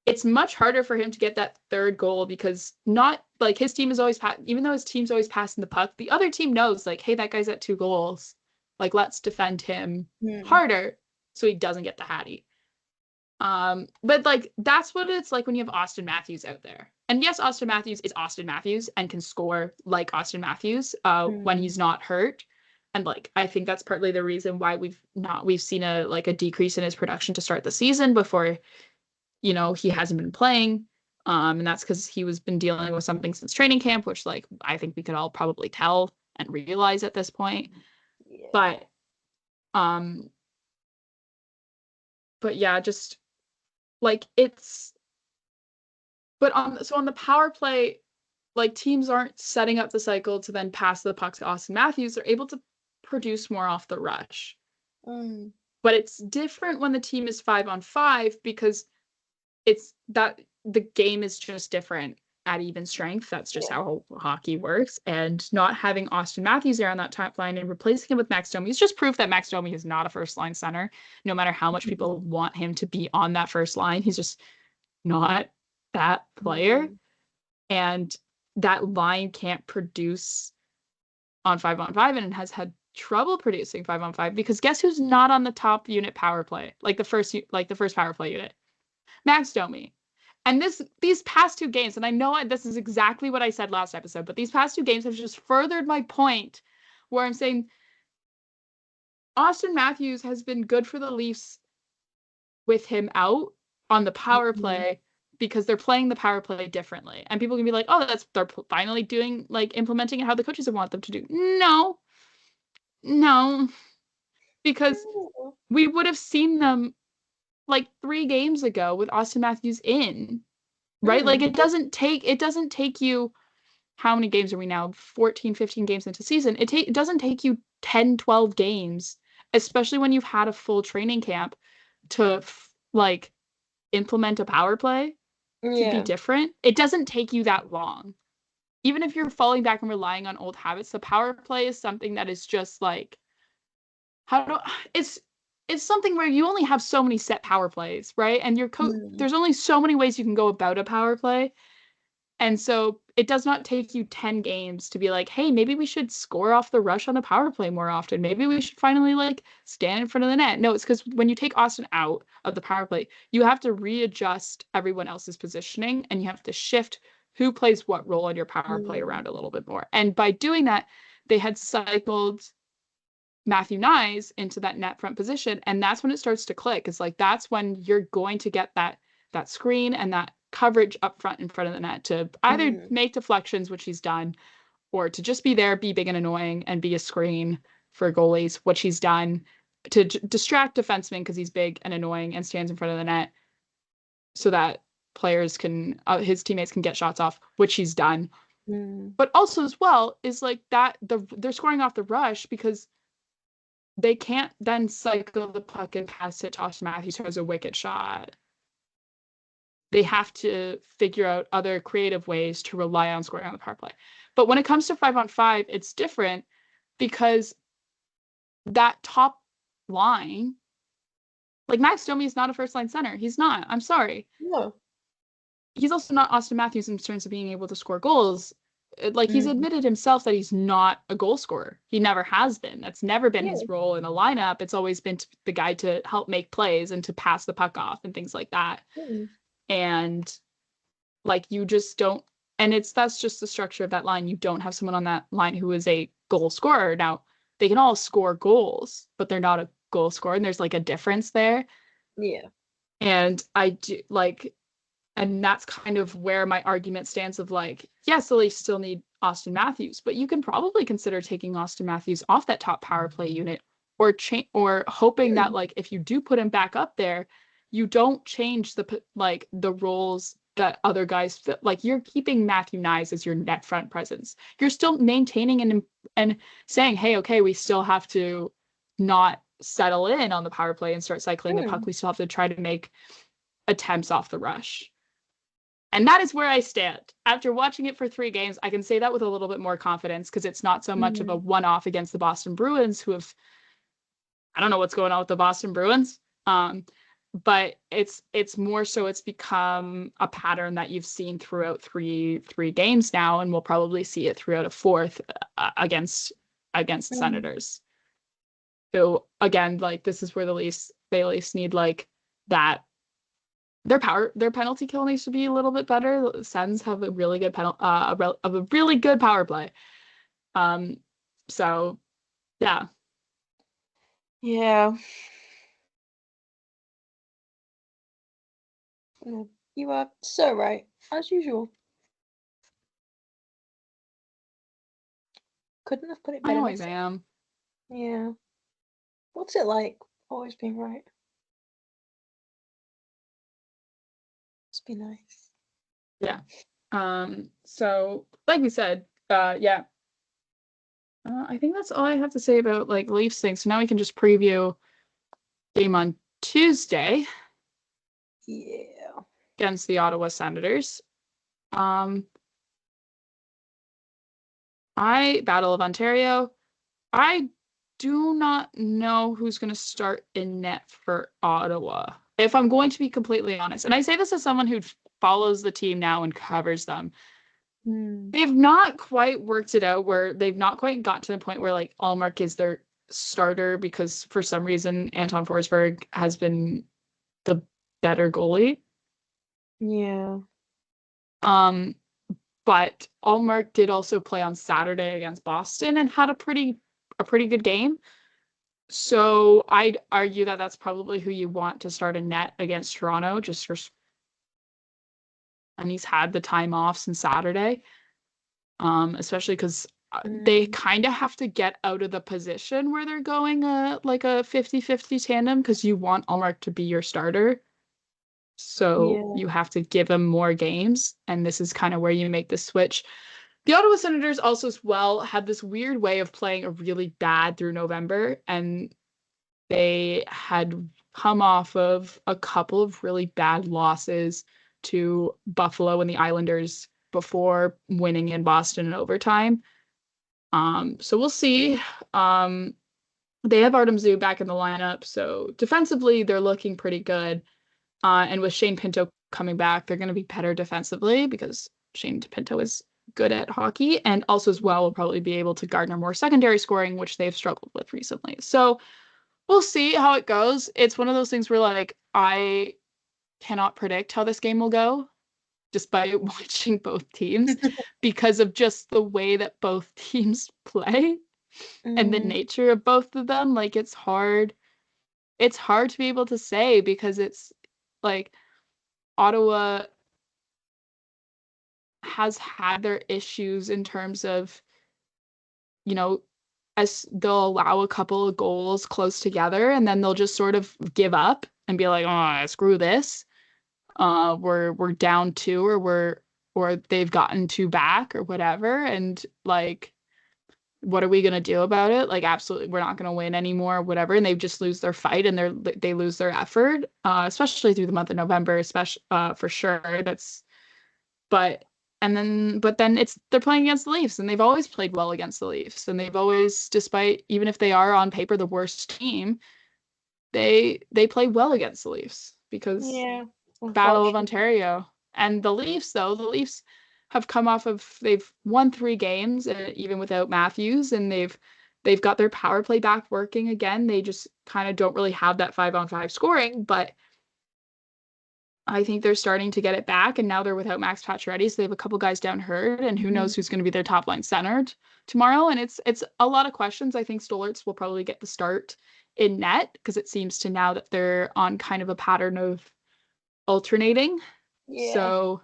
it's much harder for him to get that third goal because not like his team is always even though his team's always passing the puck, the other team knows like, hey, that guy's at 2 goals. Like, let's defend him harder so he doesn't get the hattie. But like that's what it's like when you have Auston Matthews out there. And yes, Auston Matthews is Auston Matthews and can score like Auston Matthews when he's not hurt. And like I think that's partly the reason why we've seen a decrease in his production to start the season before he hasn't been playing. And that's because he was been dealing with something since training camp, which like I think we could all probably tell and realize at this point. Yeah. But yeah, just like it's on the power play, like teams aren't setting up the cycle to then pass the puck to Auston Matthews. They're able to produce more off the rush. But it's different when the team is 5-on-5 because it's that the game is just different at even strength. That's just how hockey works. And not having Auston Matthews there on that top line and replacing him with Max Domi is just proof that Max Domi is not a first line center. No matter how much people want him to be on that first line, he's just not that player. And that line can't produce on 5-on-5 and it has had trouble producing 5-on-5 because guess who's not on the top unit power play, like the first power play unit? Max Domi. And these past 2 games, and I know this is exactly what I said last episode, but these past 2 games have just furthered my point where I'm saying Auston Matthews has been good for the Leafs with him out on the power play because they're playing the power play differently. And people can be like, oh, they're finally doing, like, implementing how the coaches have want them to do. No. Because we would have seen them like 3 games ago with Auston Matthews in, right? Like it doesn't take you, how many games are we now? 14, 15 games into season. It doesn't take you 10, 12 games, especially when you've had a full training camp to like implement a power play to be different. It doesn't take you that long. Even if you're falling back and relying on old habits, the power play is something that is just like, it's something where you only have so many set power plays, right? And there's only so many ways you can go about a power play. And so it does not take you 10 games to be like, hey, maybe we should score off the rush on the power play more often. Maybe we should finally like stand in front of the net. No, it's because when you take Auston out of the power play, you have to readjust everyone else's positioning and you have to shift who plays what role in your power play around a little bit more. And by doing that, they had cycled Matthew Nyes into that net front position, and that's when it starts to click. It's like that's when you're going to get that screen and that coverage up front in front of the net to either make deflections, which he's done, or to just be there, be big and annoying, and be a screen for goalies, which he's done, to distract defensemen because he's big and annoying and stands in front of the net, so that players can his teammates can get shots off, which he's done. But also as well is like that they're scoring off the rush because they can't then cycle the puck and pass it to Auston Matthews, who has a wicked shot. They have to figure out other creative ways to rely on scoring on the power play. But when it comes to 5-on-5, it's different because that top line, like Max Domi is not a first line center. He's not. I'm sorry. No. He's also not Auston Matthews in terms of being able to score goals. Like, he's admitted himself that he's not a goal scorer. He never has been. That's never been Yeah. his role in a lineup. It's always been the guy to help make plays and to pass the puck off and things like that. Mm. And like, you just don't, and that's just the structure of that line. You don't have someone on that line who is a goal scorer. Now, they can all score goals, but they're not a goal scorer, and there's like a difference there. Yeah. And I do like, and that's kind of where my argument stands of like, yes, the Leafs still need Austin Matthews, but you can probably consider taking Austin Matthews off that top power play unit, or hoping that, like, if you do put him back up there, you don't change the roles that other guys fit. Like, you're keeping Matthew Nyes as your net front presence. You're still maintaining and saying, hey, okay, we still have to not settle in on the power play and start cycling the puck. We still have to try to make attempts off the rush. And that is where I stand. After watching it for 3 games, I can say that with a little bit more confidence, because it's not so much of a one-off against the Boston Bruins, who have, I don't know what's going on with the Boston Bruins. But it's more so it's become a pattern that you've seen throughout three games now, and we'll probably see it throughout a 4th against Senators. So again, like, this is where they at least need like that. Their penalty kill needs to be a little bit better. The Sens have a really good a really good power play. So yeah. Yeah. You are so right, as usual. Couldn't have put it better I always myself. am. Yeah. What's it like, always being right? Must be nice. Yeah. So like we said, yeah. I think that's all I have to say about like Leafs things. So now we can just preview game on Tuesday. Yeah. Against the Ottawa Senators. Battle of Ontario. I do not know who's going to start in net for Ottawa, if I'm going to be completely honest. And I say this as someone who follows the team now and covers them. They've not quite worked it out, where they've not quite got to the point where like Allmark is their starter, because for some reason Anton Forsberg has been the better goalie. Yeah. But Allmark did also play on Saturday against Boston and had a pretty good game. So I'd argue that that's probably who you want to start a net against Toronto, and he's had the time off since Saturday. Especially because they kind of have to get out of the position where they're going like a 50-50 tandem, because you want Allmark to be your starter. So you have to give him more games, and this is kind of where you make the switch. The Ottawa Senators also as well had this weird way of playing a really bad through November, and they had come off of a couple of really bad losses to Buffalo and the Islanders before winning in Boston in overtime. So we'll see. They have Artem Zoo back in the lineup, so defensively they're looking pretty good. And with Shane Pinto coming back, they're going to be better defensively, because Shane Pinto is good at hockey, and also as well will probably be able to garner more secondary scoring, which they've struggled with recently. So we'll see how it goes. It's one of those things where like I cannot predict how this game will go just by watching both teams, because of just the way that both teams play and the nature of both of them. Like, it's hard to be able to say, because it's like Ottawa has had their issues in terms of, as they'll allow a couple of goals close together, and then they'll just sort of give up and be like, oh, screw this. We're down 2, or they've gotten 2 back or whatever. And like, what are we going to do about it? Like, absolutely, we're not going to win anymore, whatever. And they just lose their fight, and they lose their effort, especially through the month of November, especially, for sure. But then they're playing against the Leafs, and they've always played well against the Leafs, and they've always, despite, even if they are on paper the worst team, they play well against the Leafs, because Battle of Ontario. And the Leafs, have come off of they've won 3 games even without Matthews, and they've got their power play back working again. They just kind of don't really have that 5-on-5 scoring, but I think they're starting to get it back, and now they're without Max Pacioretty, so they have a couple guys down hurt, and who knows who's going to be their top line center tomorrow. And it's a lot of questions. I think Stolarz will probably get the start in net because it seems to now that they're on kind of a pattern of alternating. Yeah. So,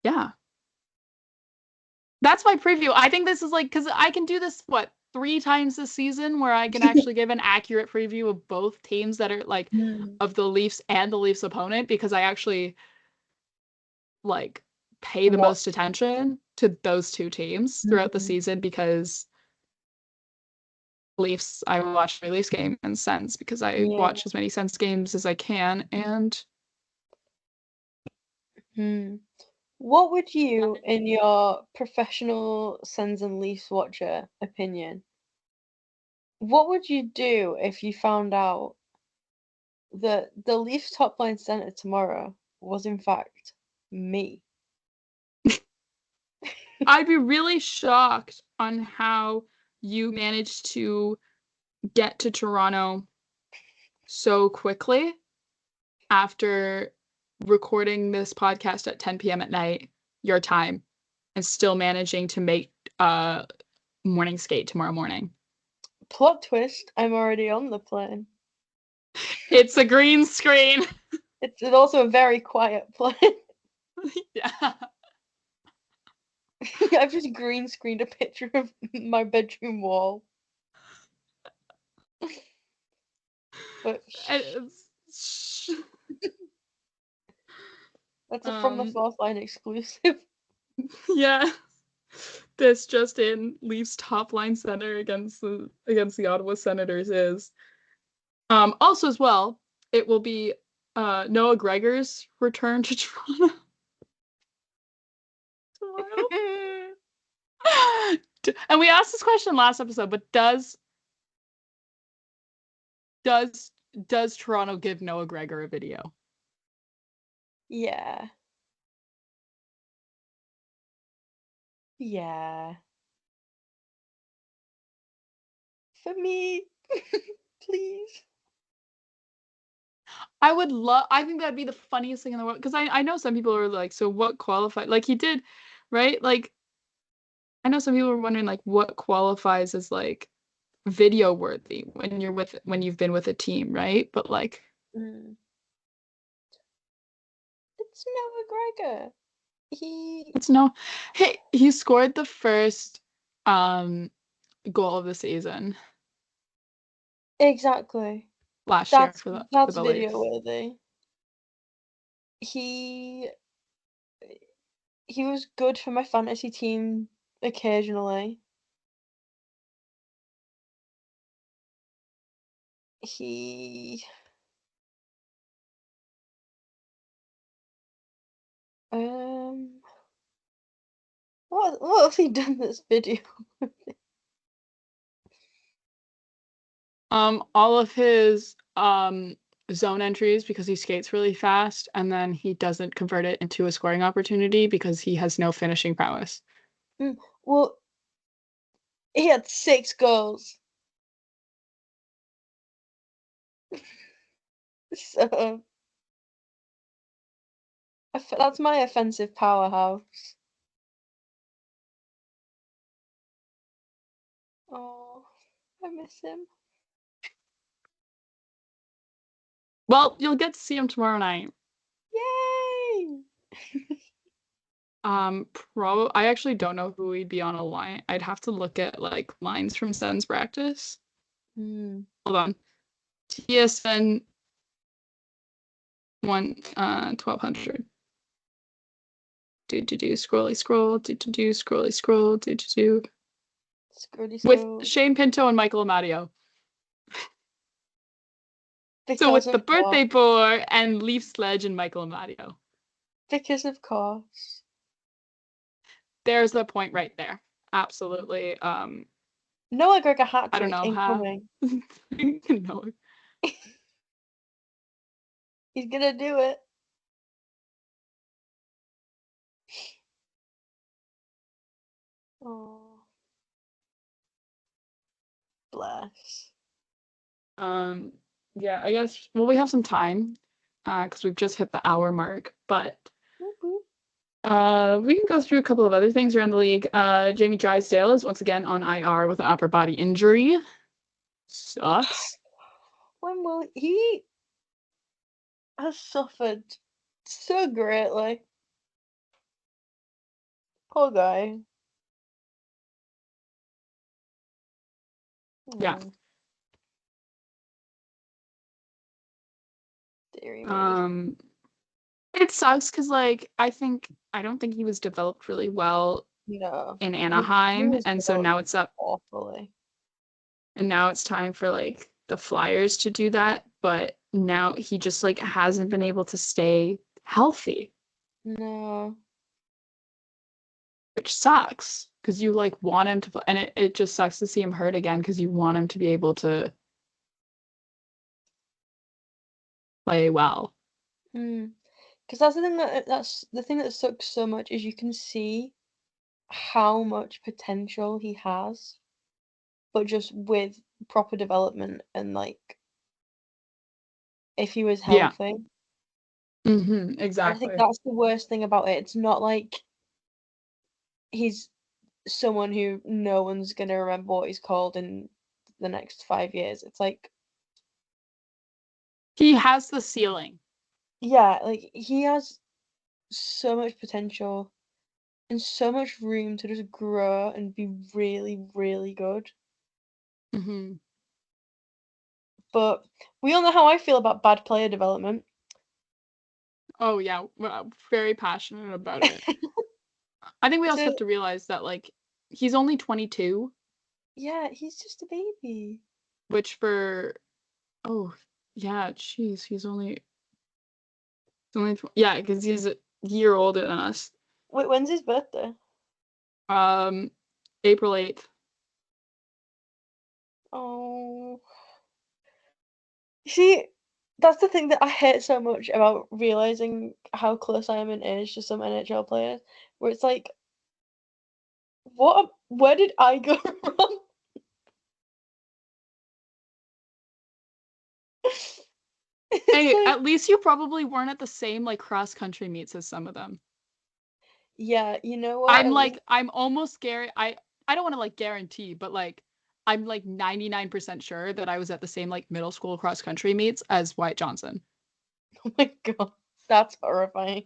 yeah. That's my preview. I think this is like, because I can do this, 3 times this season where I can actually give an accurate preview of both teams that are like of the Leafs and the Leafs opponent, because I actually like pay the most attention to those 2 teams throughout the season, because Leafs, I watch every Leafs game and Sens because I watch as many Sens games as I can. And what would you, in your professional Sens and Leafs watcher opinion, what would you do if you found out that the Leafs top line center tomorrow was in fact me? I'd be really shocked on how you managed to get to Toronto so quickly after recording this podcast at 10 p.m. at night, your time, and still managing to make morning skate tomorrow morning. Plot twist, I'm already on the plane. It's a green screen. It's also a very quiet plane. Yeah. I've just green screened a picture of my bedroom wall. But that's a From the Fourth Line exclusive. Yeah. This just in, Leafs top line center against the Ottawa Senators is. Also as well, it will be Noah Gregor's return to Toronto tomorrow. And we asked this question last episode, but does Toronto give Noah Gregor a video? Yeah. Yeah. For me, please. I think that'd be the funniest thing in the world, because I know some people are like, so what qualified, like he did, right? Like I know some people are wondering like what qualifies as like video worthy when you've been with a team, right? But like it's Noah Gregor. He scored the first goal of the season. Exactly. Last year for that's the video Leafs. worthy. He was good for my fantasy team occasionally. What have he done this video? All of his zone entries, because he skates really fast, and then he doesn't convert it into a scoring opportunity because he has no finishing prowess. Well, he had 6 goals. So that's my offensive powerhouse. Oh, I miss him. Well, you'll get to see him tomorrow night. Yay! I actually don't know who we'd be on a line. I'd have to look at like lines from Sens practice. Hold on. TSN 1200. Scrolly scroll. Scrolly scroll. Scrolly With scroll. Shane Pinto and Michael Amadio. So with Because the of birthday course. boy and Leaf Sledge and Michael Amadio. Because of course. There's the point right there. Absolutely. Noah Gregor hat I don't trick know incoming. how. No. He's gonna do it. Oh, bless. Yeah, I guess, well, we have some time, because we've just hit the hour mark, but we can go through a couple of other things around the league. Jamie Drysdale is once again on IR with an upper body injury. Sucks. When will he has suffered so greatly? Poor guy. Yeah. Oh, dearie me. It sucks because, like, I don't think he was developed really well No, in he Anaheim, was and so developed now it's up, awfully. and now it's time for like the Flyers to do that, but now he just like hasn't been able to stay healthy, No. which sucks because you like want him to, and it just sucks to see him hurt again because you want him to be able to play well. Because that's the thing that sucks so much is you can see how much potential he has, but just with proper development and like if he was Yeah. healthy. I think Exactly. that's the worst thing about it. It's not like he's someone who no one's gonna remember what he's called in the next 5 years. It's like, He has the ceiling. yeah, like he has so much potential and so much room to just grow and be really, really good. But we all know how I feel about bad player development. Oh yeah, well, very passionate about it. I think we also have So to realize that like he's only 22, yeah, he's just a baby. which for oh yeah, jeez, yeah, because he's a year older than us. Wait, when's his birthday? Um, April 8th. Oh, see, that's the thing that I hate so much about realizing how close I am in age to some NHL players, where it's like, where did I go wrong? It's Hey, like, at least you probably weren't at the same like cross country meets as some of them. yeah, you know what? At least, I'm almost scary. I don't want to like guarantee, but like I'm like 99% sure that I was at the same like middle school cross country meets as Wyatt Johnson. oh my God, that's horrifying.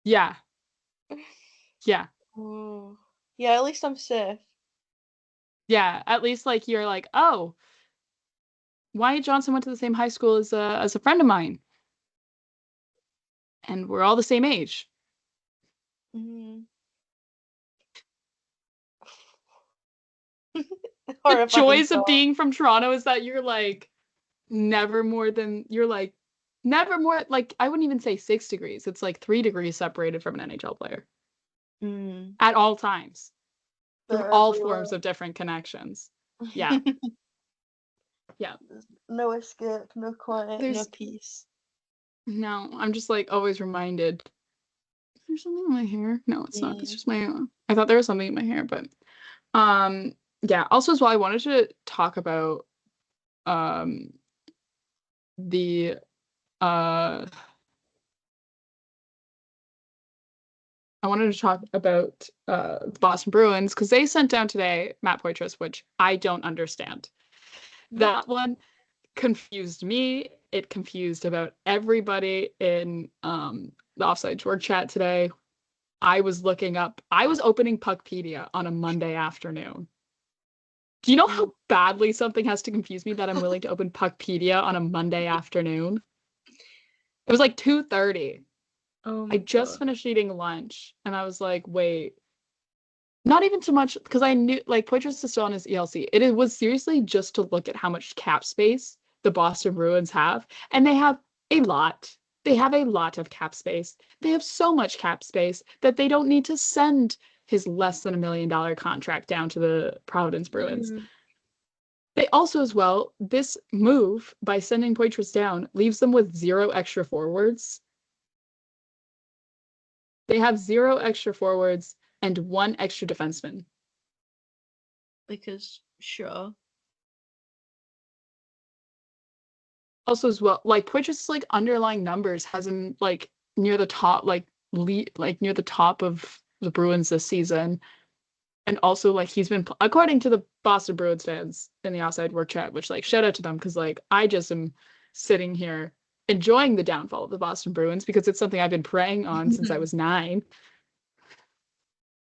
Yeah. Yeah. Oh, yeah, at least I'm safe. Yeah. At least like you're like, oh, Wyatt Johnson went to the same high school as a friend of mine. And we're all the same age. Mm. The Horrifying joys of thought. being from Toronto is that you're like you're like never more like I wouldn't even say 6 degrees. It's like 3 degrees separated from an NHL player Mm. at all times through They're all everywhere. forms of different connections. Yeah. Yeah. There's no escape, no quiet, no There's peace. no, I'm just like always reminded. There's something in my hair. No, it's not. It's Mm. just my I thought there was something in my hair, but yeah, also as well I wanted to talk about um the uh I wanted to talk about the Boston Bruins because they sent down today Matt Poitras, which I don't understand. Nope. That one confused me. It confused about everybody in the Offsides work chat today. I was opening Puckpedia on a Monday afternoon. Do you know Mm. how badly something has to confuse me that I'm willing to open Puckpedia on a Monday afternoon? It was like 2:30. Oh I my just God. finished eating lunch and I was like, wait, not even so much because I knew like Poitras is still on his ELC. It was seriously just to look at how much cap space the Boston Bruins have, and they have a lot. They have a lot of cap space. They have so much cap space that they don't need to send his less than $1 million contract down to the Providence Bruins. Mm. They also, as well, this move by sending Poitras down leaves them with 0 extra forwards. They have 0 extra forwards. and 1 extra defenseman. Because sure. Also, as well, like Twitch's like underlying numbers has him like near the top, like near the top of the Bruins this season. And also, like, he's been, according to the Boston Bruins fans in the Outside Work chat, which, like, shout out to them, because, like, I just am sitting here enjoying the downfall of the Boston Bruins because it's something I've been preying on since I was 9.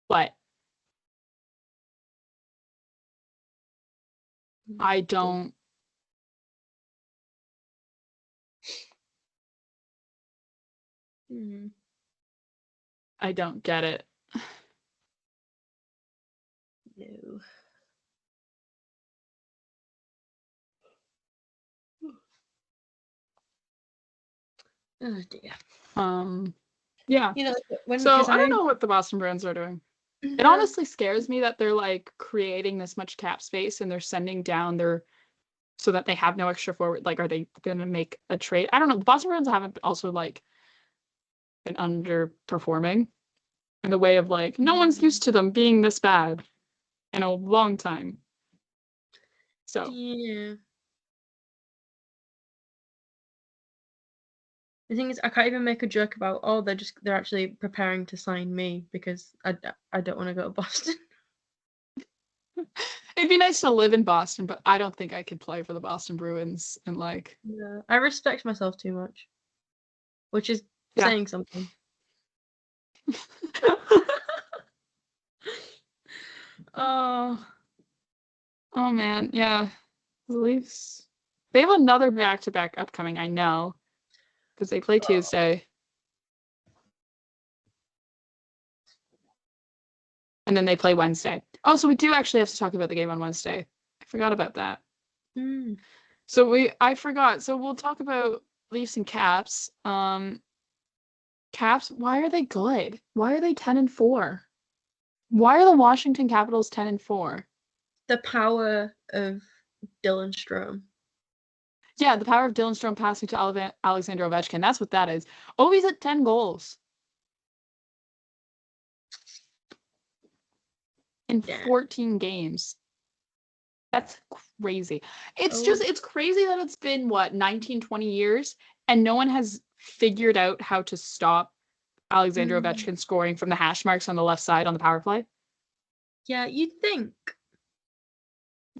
But I don't. I don't get it. No. Oh dear. Yeah. You know, when So I don't know what the Boston Bruins are doing. It honestly scares me that they're like creating this much cap space and they're sending down their so that they have no extra forward. Like, are they gonna make a trade? I don't know. The Boston Bruins haven't also like been underperforming in the way of like no one's used to them being this bad in a long time. So yeah. The thing is, I can't even make a joke about, oh, they're actually preparing to sign me because I don't want to go to Boston. it'd be nice to live in Boston, but I don't think I could play for the Boston Bruins and like. Yeah, I respect myself too much, which is saying something. Oh man, yeah. The Leafs. They have another back-to-back upcoming, I know, because they play Tuesday. And then they play Wednesday. Oh, so we do actually have to talk about the game on Wednesday. I forgot about that. So I forgot. So we'll talk about Leafs and Caps. Caps, why are they good? Why are they 10-4? Why are the Washington Capitals 10-4? The power of Dylan Strome. Yeah, the power of Dylan Strome passing to Alexander Ovechkin. That's what that is. Oh, he's at 10 goals. In 14 games. That's crazy. It's crazy that it's been, 19, 20 years, and no one has figured out how to stop Alexander Ovechkin scoring from the hash marks on the left side on the power play. Yeah, you'd think.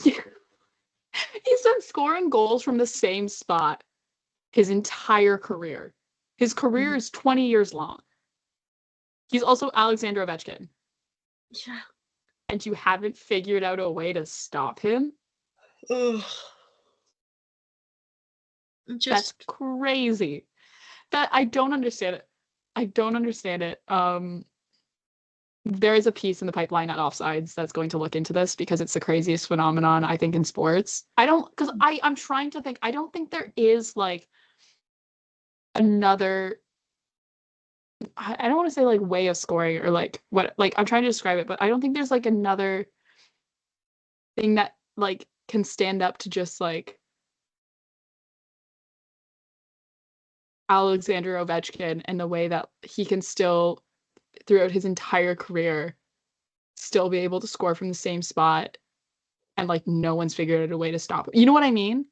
He's been scoring goals from the same spot his entire career. His career is 20 years long. He's also Alexander Ovechkin. Yeah. And you haven't figured out a way to stop him? Ugh. That's crazy. That I don't understand it. I don't understand it. There is a piece in the pipeline at Offsides that's going to look into this because it's the craziest phenomenon, I think, in sports. I'm trying to think. I don't think there is like another. I don't want to say like way of scoring or like what, like I'm trying to describe it, but I don't think there's like another thing that like can stand up to just like Alexander Ovechkin and the way that he can still, throughout his entire career, still be able to score from the same spot and like no one's figured out a way to stop him. You know what I mean?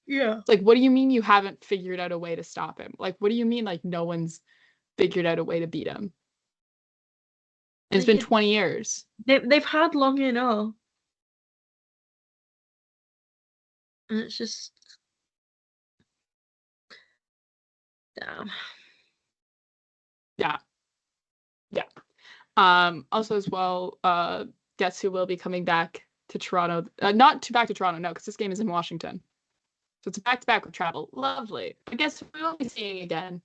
Yeah. It's like, what do you mean you haven't figured out a way to stop him? Like, what do you mean like no one's figured out a way to beat him? It's been 20 years. They've had long enough. And it's just damn. Yeah. Also as well, guess who will be coming back to Toronto? Not back to Toronto, no, because this game is in Washington. So it's back-to-back with travel. Lovely. I guess we won't be seeing again.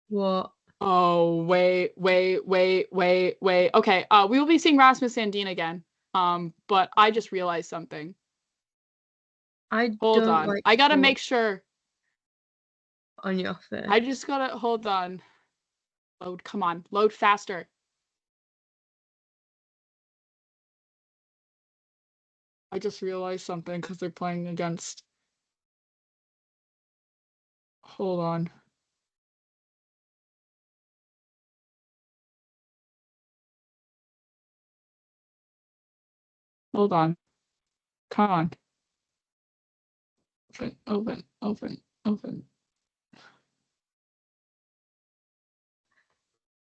What? Oh, wait. Okay, we will be seeing Rasmus Sandin again. But I just realized something. Hold on. I gotta make sure. On your face. I just gotta, hold on. Load, come on. Load faster. I just realized something because they're playing against. Hold on. Hold on. Come on. Open.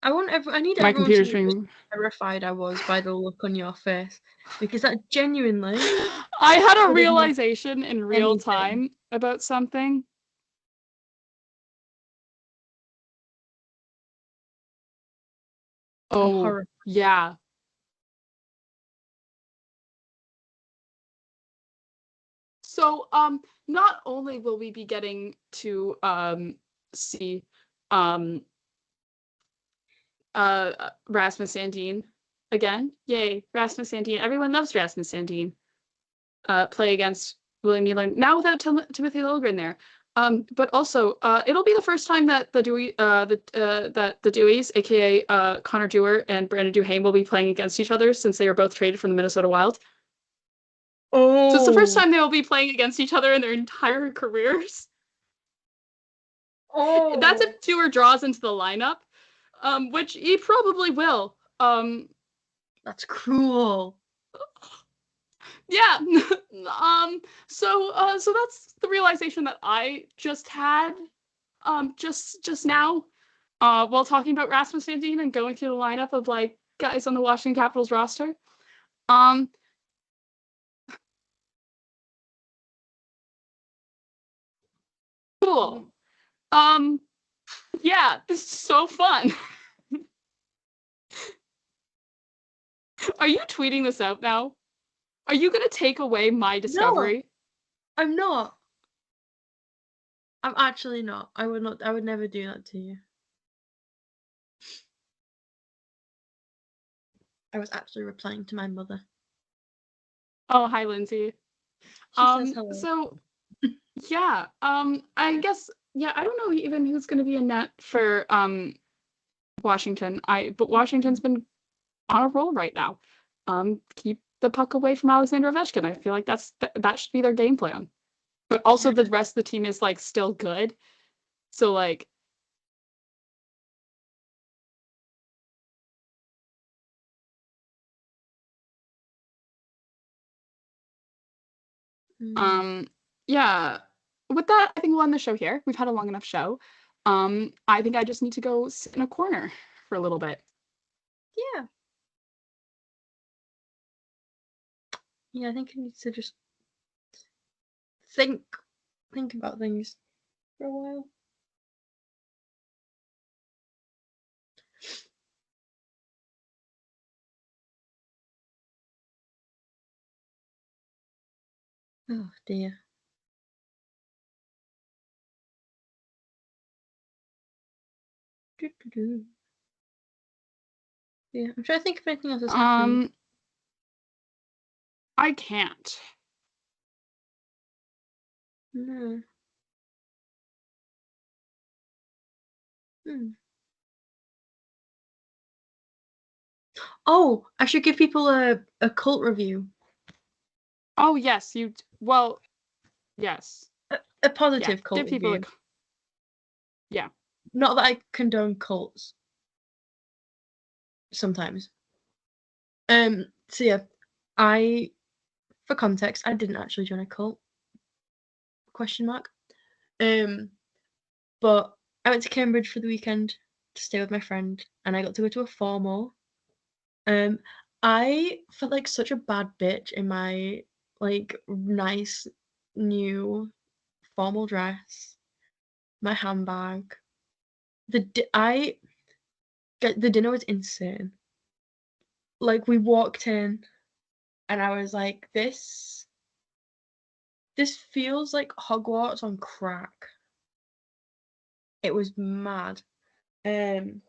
I need My everyone to computer's know just being. how terrified I was by the look on your face, because that genuinely I had a could have meant realization in real anything. time about something. I'm Oh, horrified. yeah. So, not only will we be getting to see um Rasmus Sandin again. Yay, Rasmus Sandin. Everyone loves Rasmus Sandin. Play against William Nylander now without Timothy Liljegren there. But also, it'll be the first time that the Deweys, aka Connor Dewar and Brandon Duhaime, will be playing against each other since they were both traded from the Minnesota Wild. So it's the first Oh, time they will be playing against each other in their entire careers. That's oh, if Dewar draws into the lineup, which he probably will. that's cruel. Yeah. So that's the realization that I just had just now while talking about Rasmus Sandin and going through the lineup of like guys on the Washington Capitals roster. Um cool. Um yeah, this is so fun. Are you tweeting this out now? Are you going to take away my No, discovery? I'm not. I'm actually not. I would not. I would never do that to you. I was actually replying to my mother. Oh, hi Lindsay. She says hello. So yeah, I guess yeah, I don't know even who's going to be in net for Washington. But Washington's been on a roll right now. Keep the puck away from Alexander Ovechkin. I feel like that should be their game plan. But also the rest of the team is like still good. So like Mm. yeah. With that, I think we'll end the show here. We've had a long enough show. I think I just need to go sit in a corner for a little bit. Yeah. Yeah, I think I need to just think about things for a while. Oh dear. Doo-doo-doo. Yeah, I'm trying to think if anything else has happened. I can't. No. Hmm. Oh, I should give people a cult review. Oh yes, well, yes. A Yeah, positive cult give people review. yeah. Not that I condone cults. Sometimes. So yeah, for context, I didn't actually join a cult. Question mark. But I went to Cambridge for the weekend to stay with my friend, and I got to go to a formal. I felt like such a bad bitch in my like nice new formal dress, my handbag. The dinner was insane. Like we walked in, and I was like, this feels like Hogwarts on crack. It was mad. Um,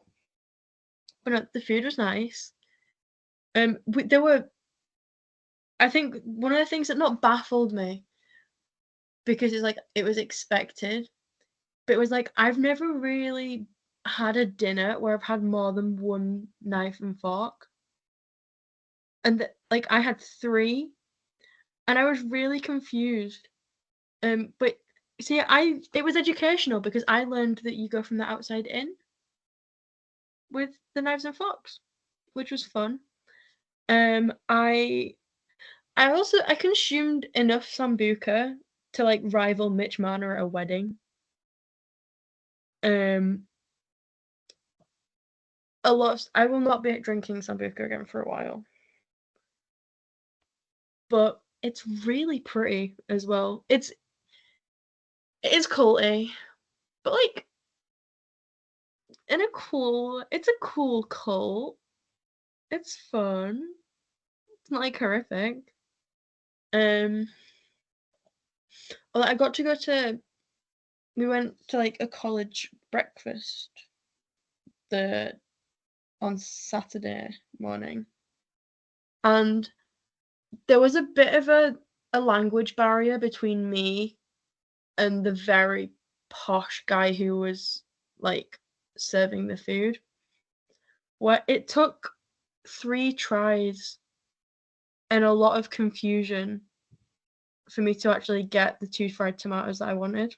but no, the food was nice. There were, I think, one of the things that not baffled me because it's like it was expected, but it was like I've never really had a dinner where I've had more than one knife and fork, and like I had three, and I was really confused. But see, it was educational because I learned that you go from the outside in with the knives and forks, which was fun. I I consumed enough sambuca to like rival Mitch Marner at a wedding. A lot. I will not be drinking sambuca again for a while. But it's really pretty as well. It is culty, but like it's a cool cult. It's fun. It's not like horrific. Well, I got to go to. We went to like a college breakfast on Saturday morning, and there was a bit of a language barrier between me and the very posh guy who was like serving the food. Where it took 3 tries and a lot of confusion for me to actually get the 2 fried tomatoes that I wanted.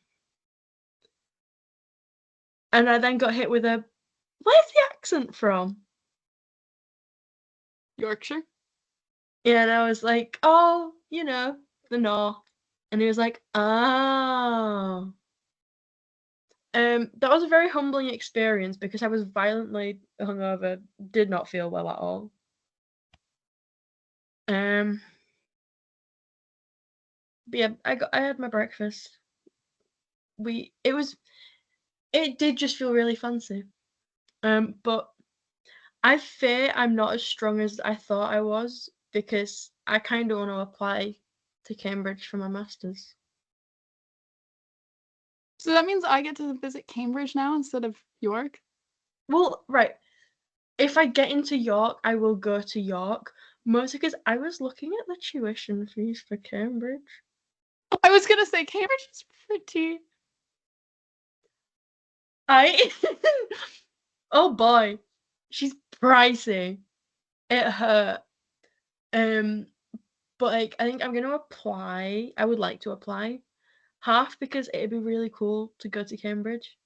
And I then got hit with a, where's the accent from? Yorkshire? Yeah, and I was like, oh, the north. And he was like, oh. That was a very humbling experience because I was violently hungover, did not feel well at all. But yeah, I had my breakfast. It did just feel really fancy. But I fear I'm not as strong as I thought I was because I kind of want to apply to Cambridge for my masters. So that means I get to visit Cambridge now instead of York? Well, right. If I get into York, I will go to York. Mostly because I was looking at the tuition fees for Cambridge. I was gonna say Cambridge is pretty. Oh boy, she's pricey. It hurt. But like I think I'm gonna apply. I would like to apply. Half because it'd be really cool to go to Cambridge.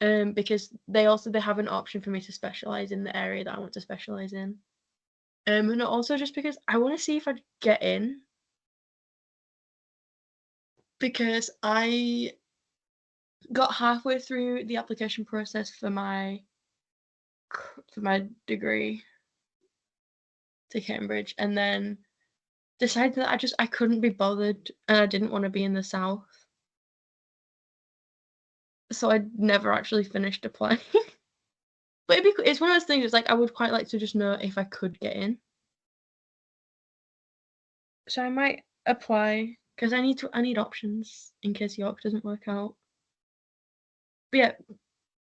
Because they have an option for me to specialize in the area that I want to specialize in. And also just because I want to see if I'd get in. Because I got halfway through the application process for my degree to Cambridge and then decided that I couldn't be bothered and I didn't want to be in the south. So I never actually finished applying. But it's one of those things, it's like I would quite like to just know if I could get in. So I might apply because I need options in case York doesn't work out. But yeah,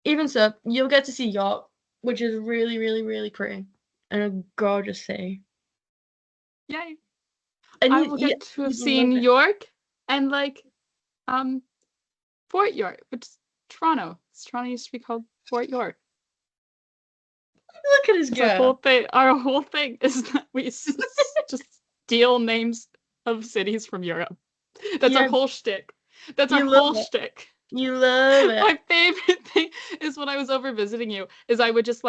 even so, you'll get to see York, which is really, really, really pretty and a gorgeous city. Yay! And I will get to have seen York and Fort York, which is Toronto. Toronto used to be called Fort York. Look at his girl. Our whole thing is that we just steal names of cities from Europe. That's our whole shtick. That's our whole shtick. You love it. My favorite thing is when I was over visiting you, is I would just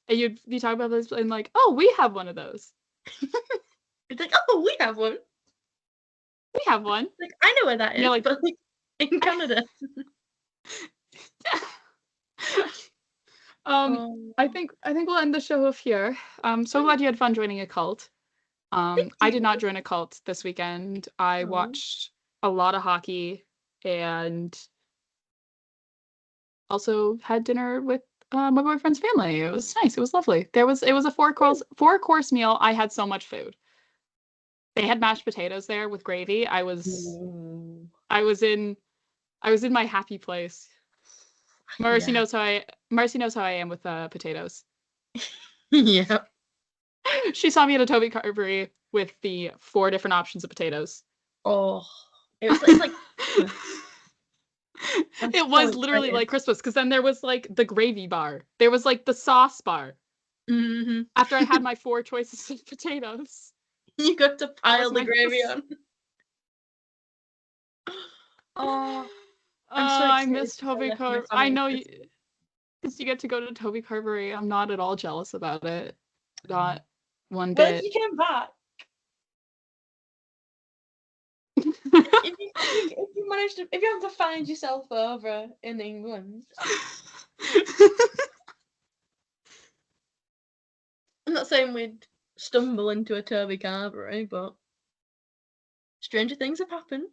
you'd be talking about this and oh, we have one of those. It's like, oh, we have one. We have one. Like, I know where that is, but in Canada. I think we'll end the show off here. So glad you had fun joining a cult. I did not join a cult this weekend. I watched a lot of hockey and also had dinner with my boyfriend's family. It was nice. It was lovely. It was a 4-course meal. I had so much food. They had mashed potatoes there with gravy. I was in my happy place. Marcie knows how I am with potatoes. Yeah. She saw me at a Toby Carvery with the 4 different options of potatoes. Oh, it's like it was literally like Christmas because then there was the gravy bar. There was the sauce bar. Mm-hmm. After I had my 4 choices of potatoes. You got to pile the gravy on. Oh, I miss Toby Carvery. I know you, because you get to go to Toby Carvery. I'm not at all jealous about it. Not one bit. Well, you came back. If you manage to, if you have to find yourself over in England, I'm not saying we'd stumble into a Toby Carvery, but stranger things have happened.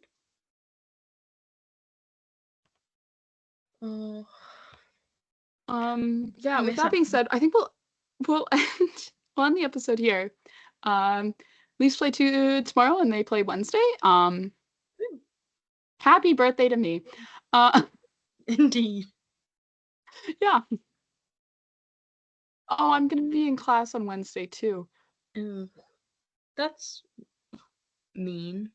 Oh, Yeah, with miss that being Adam. said, I think we'll end the episode here. Leafs play tomorrow and they play Wednesday. Happy birthday to me. Indeed. Yeah. Oh, I'm gonna be in class on Wednesday too. That's mean.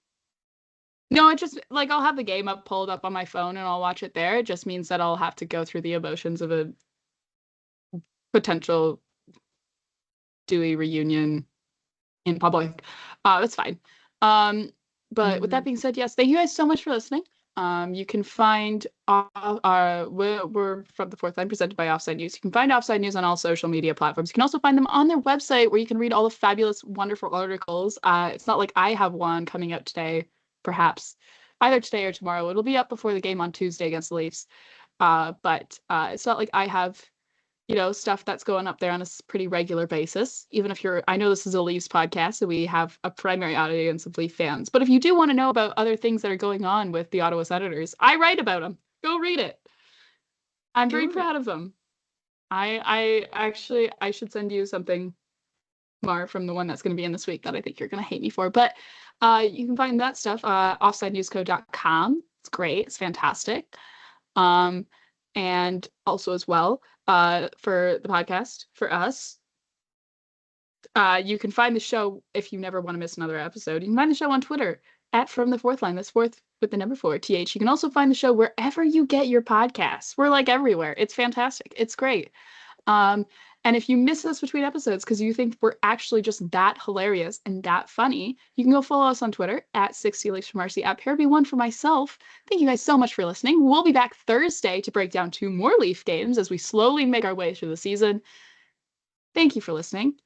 No, it just like I'll have the game pulled up on my phone and I'll watch it there. It just means that I'll have to go through the emotions of a potential Dewey reunion in public. That's fine. But with that being said, yes, thank you guys so much for listening. You can find we're from the Fourth Line, presented by Offside News. You can find Offside News on all social media platforms. You can also find them on their website, where you can read all the fabulous, wonderful articles. It's not like I have one coming out today, perhaps either today or tomorrow. It'll be up before the game on Tuesday against the Leafs. But it's not like I have stuff that's going up there on a pretty regular basis. Even if I know this is a Leafs podcast, so we have a primary audience of Leaf fans. But if you do want to know about other things that are going on with the Ottawa Senators, I write about them. Go read it. I'm very proud of them. I actually should send you something more from the one that's going to be in this week that I think you're going to hate me for. But you can find that stuff offsidenewsco.com. It's great. It's fantastic. And also as well, for the podcast, for us, you can find the show, if you never want to miss another episode, you can find the show on Twitter at From the Fourth Line. That's fourth with the number 4, TH. You can also find the show wherever you get your podcasts. We're like everywhere. It's fantastic. It's great. And if you miss us between episodes because you think we're actually just that hilarious and that funny, you can go follow us on Twitter at 60 Leafs for Marcie, at Pairby1 for myself. Thank you guys so much for listening. We'll be back Thursday to break down 2 more Leaf games as we slowly make our way through the season. Thank you for listening.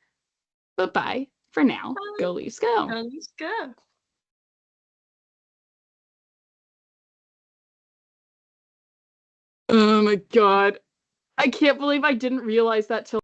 Bye-bye for now. Bye. Go Leafs, go. Go Leafs, go. Oh my god. I can't believe I didn't realize that till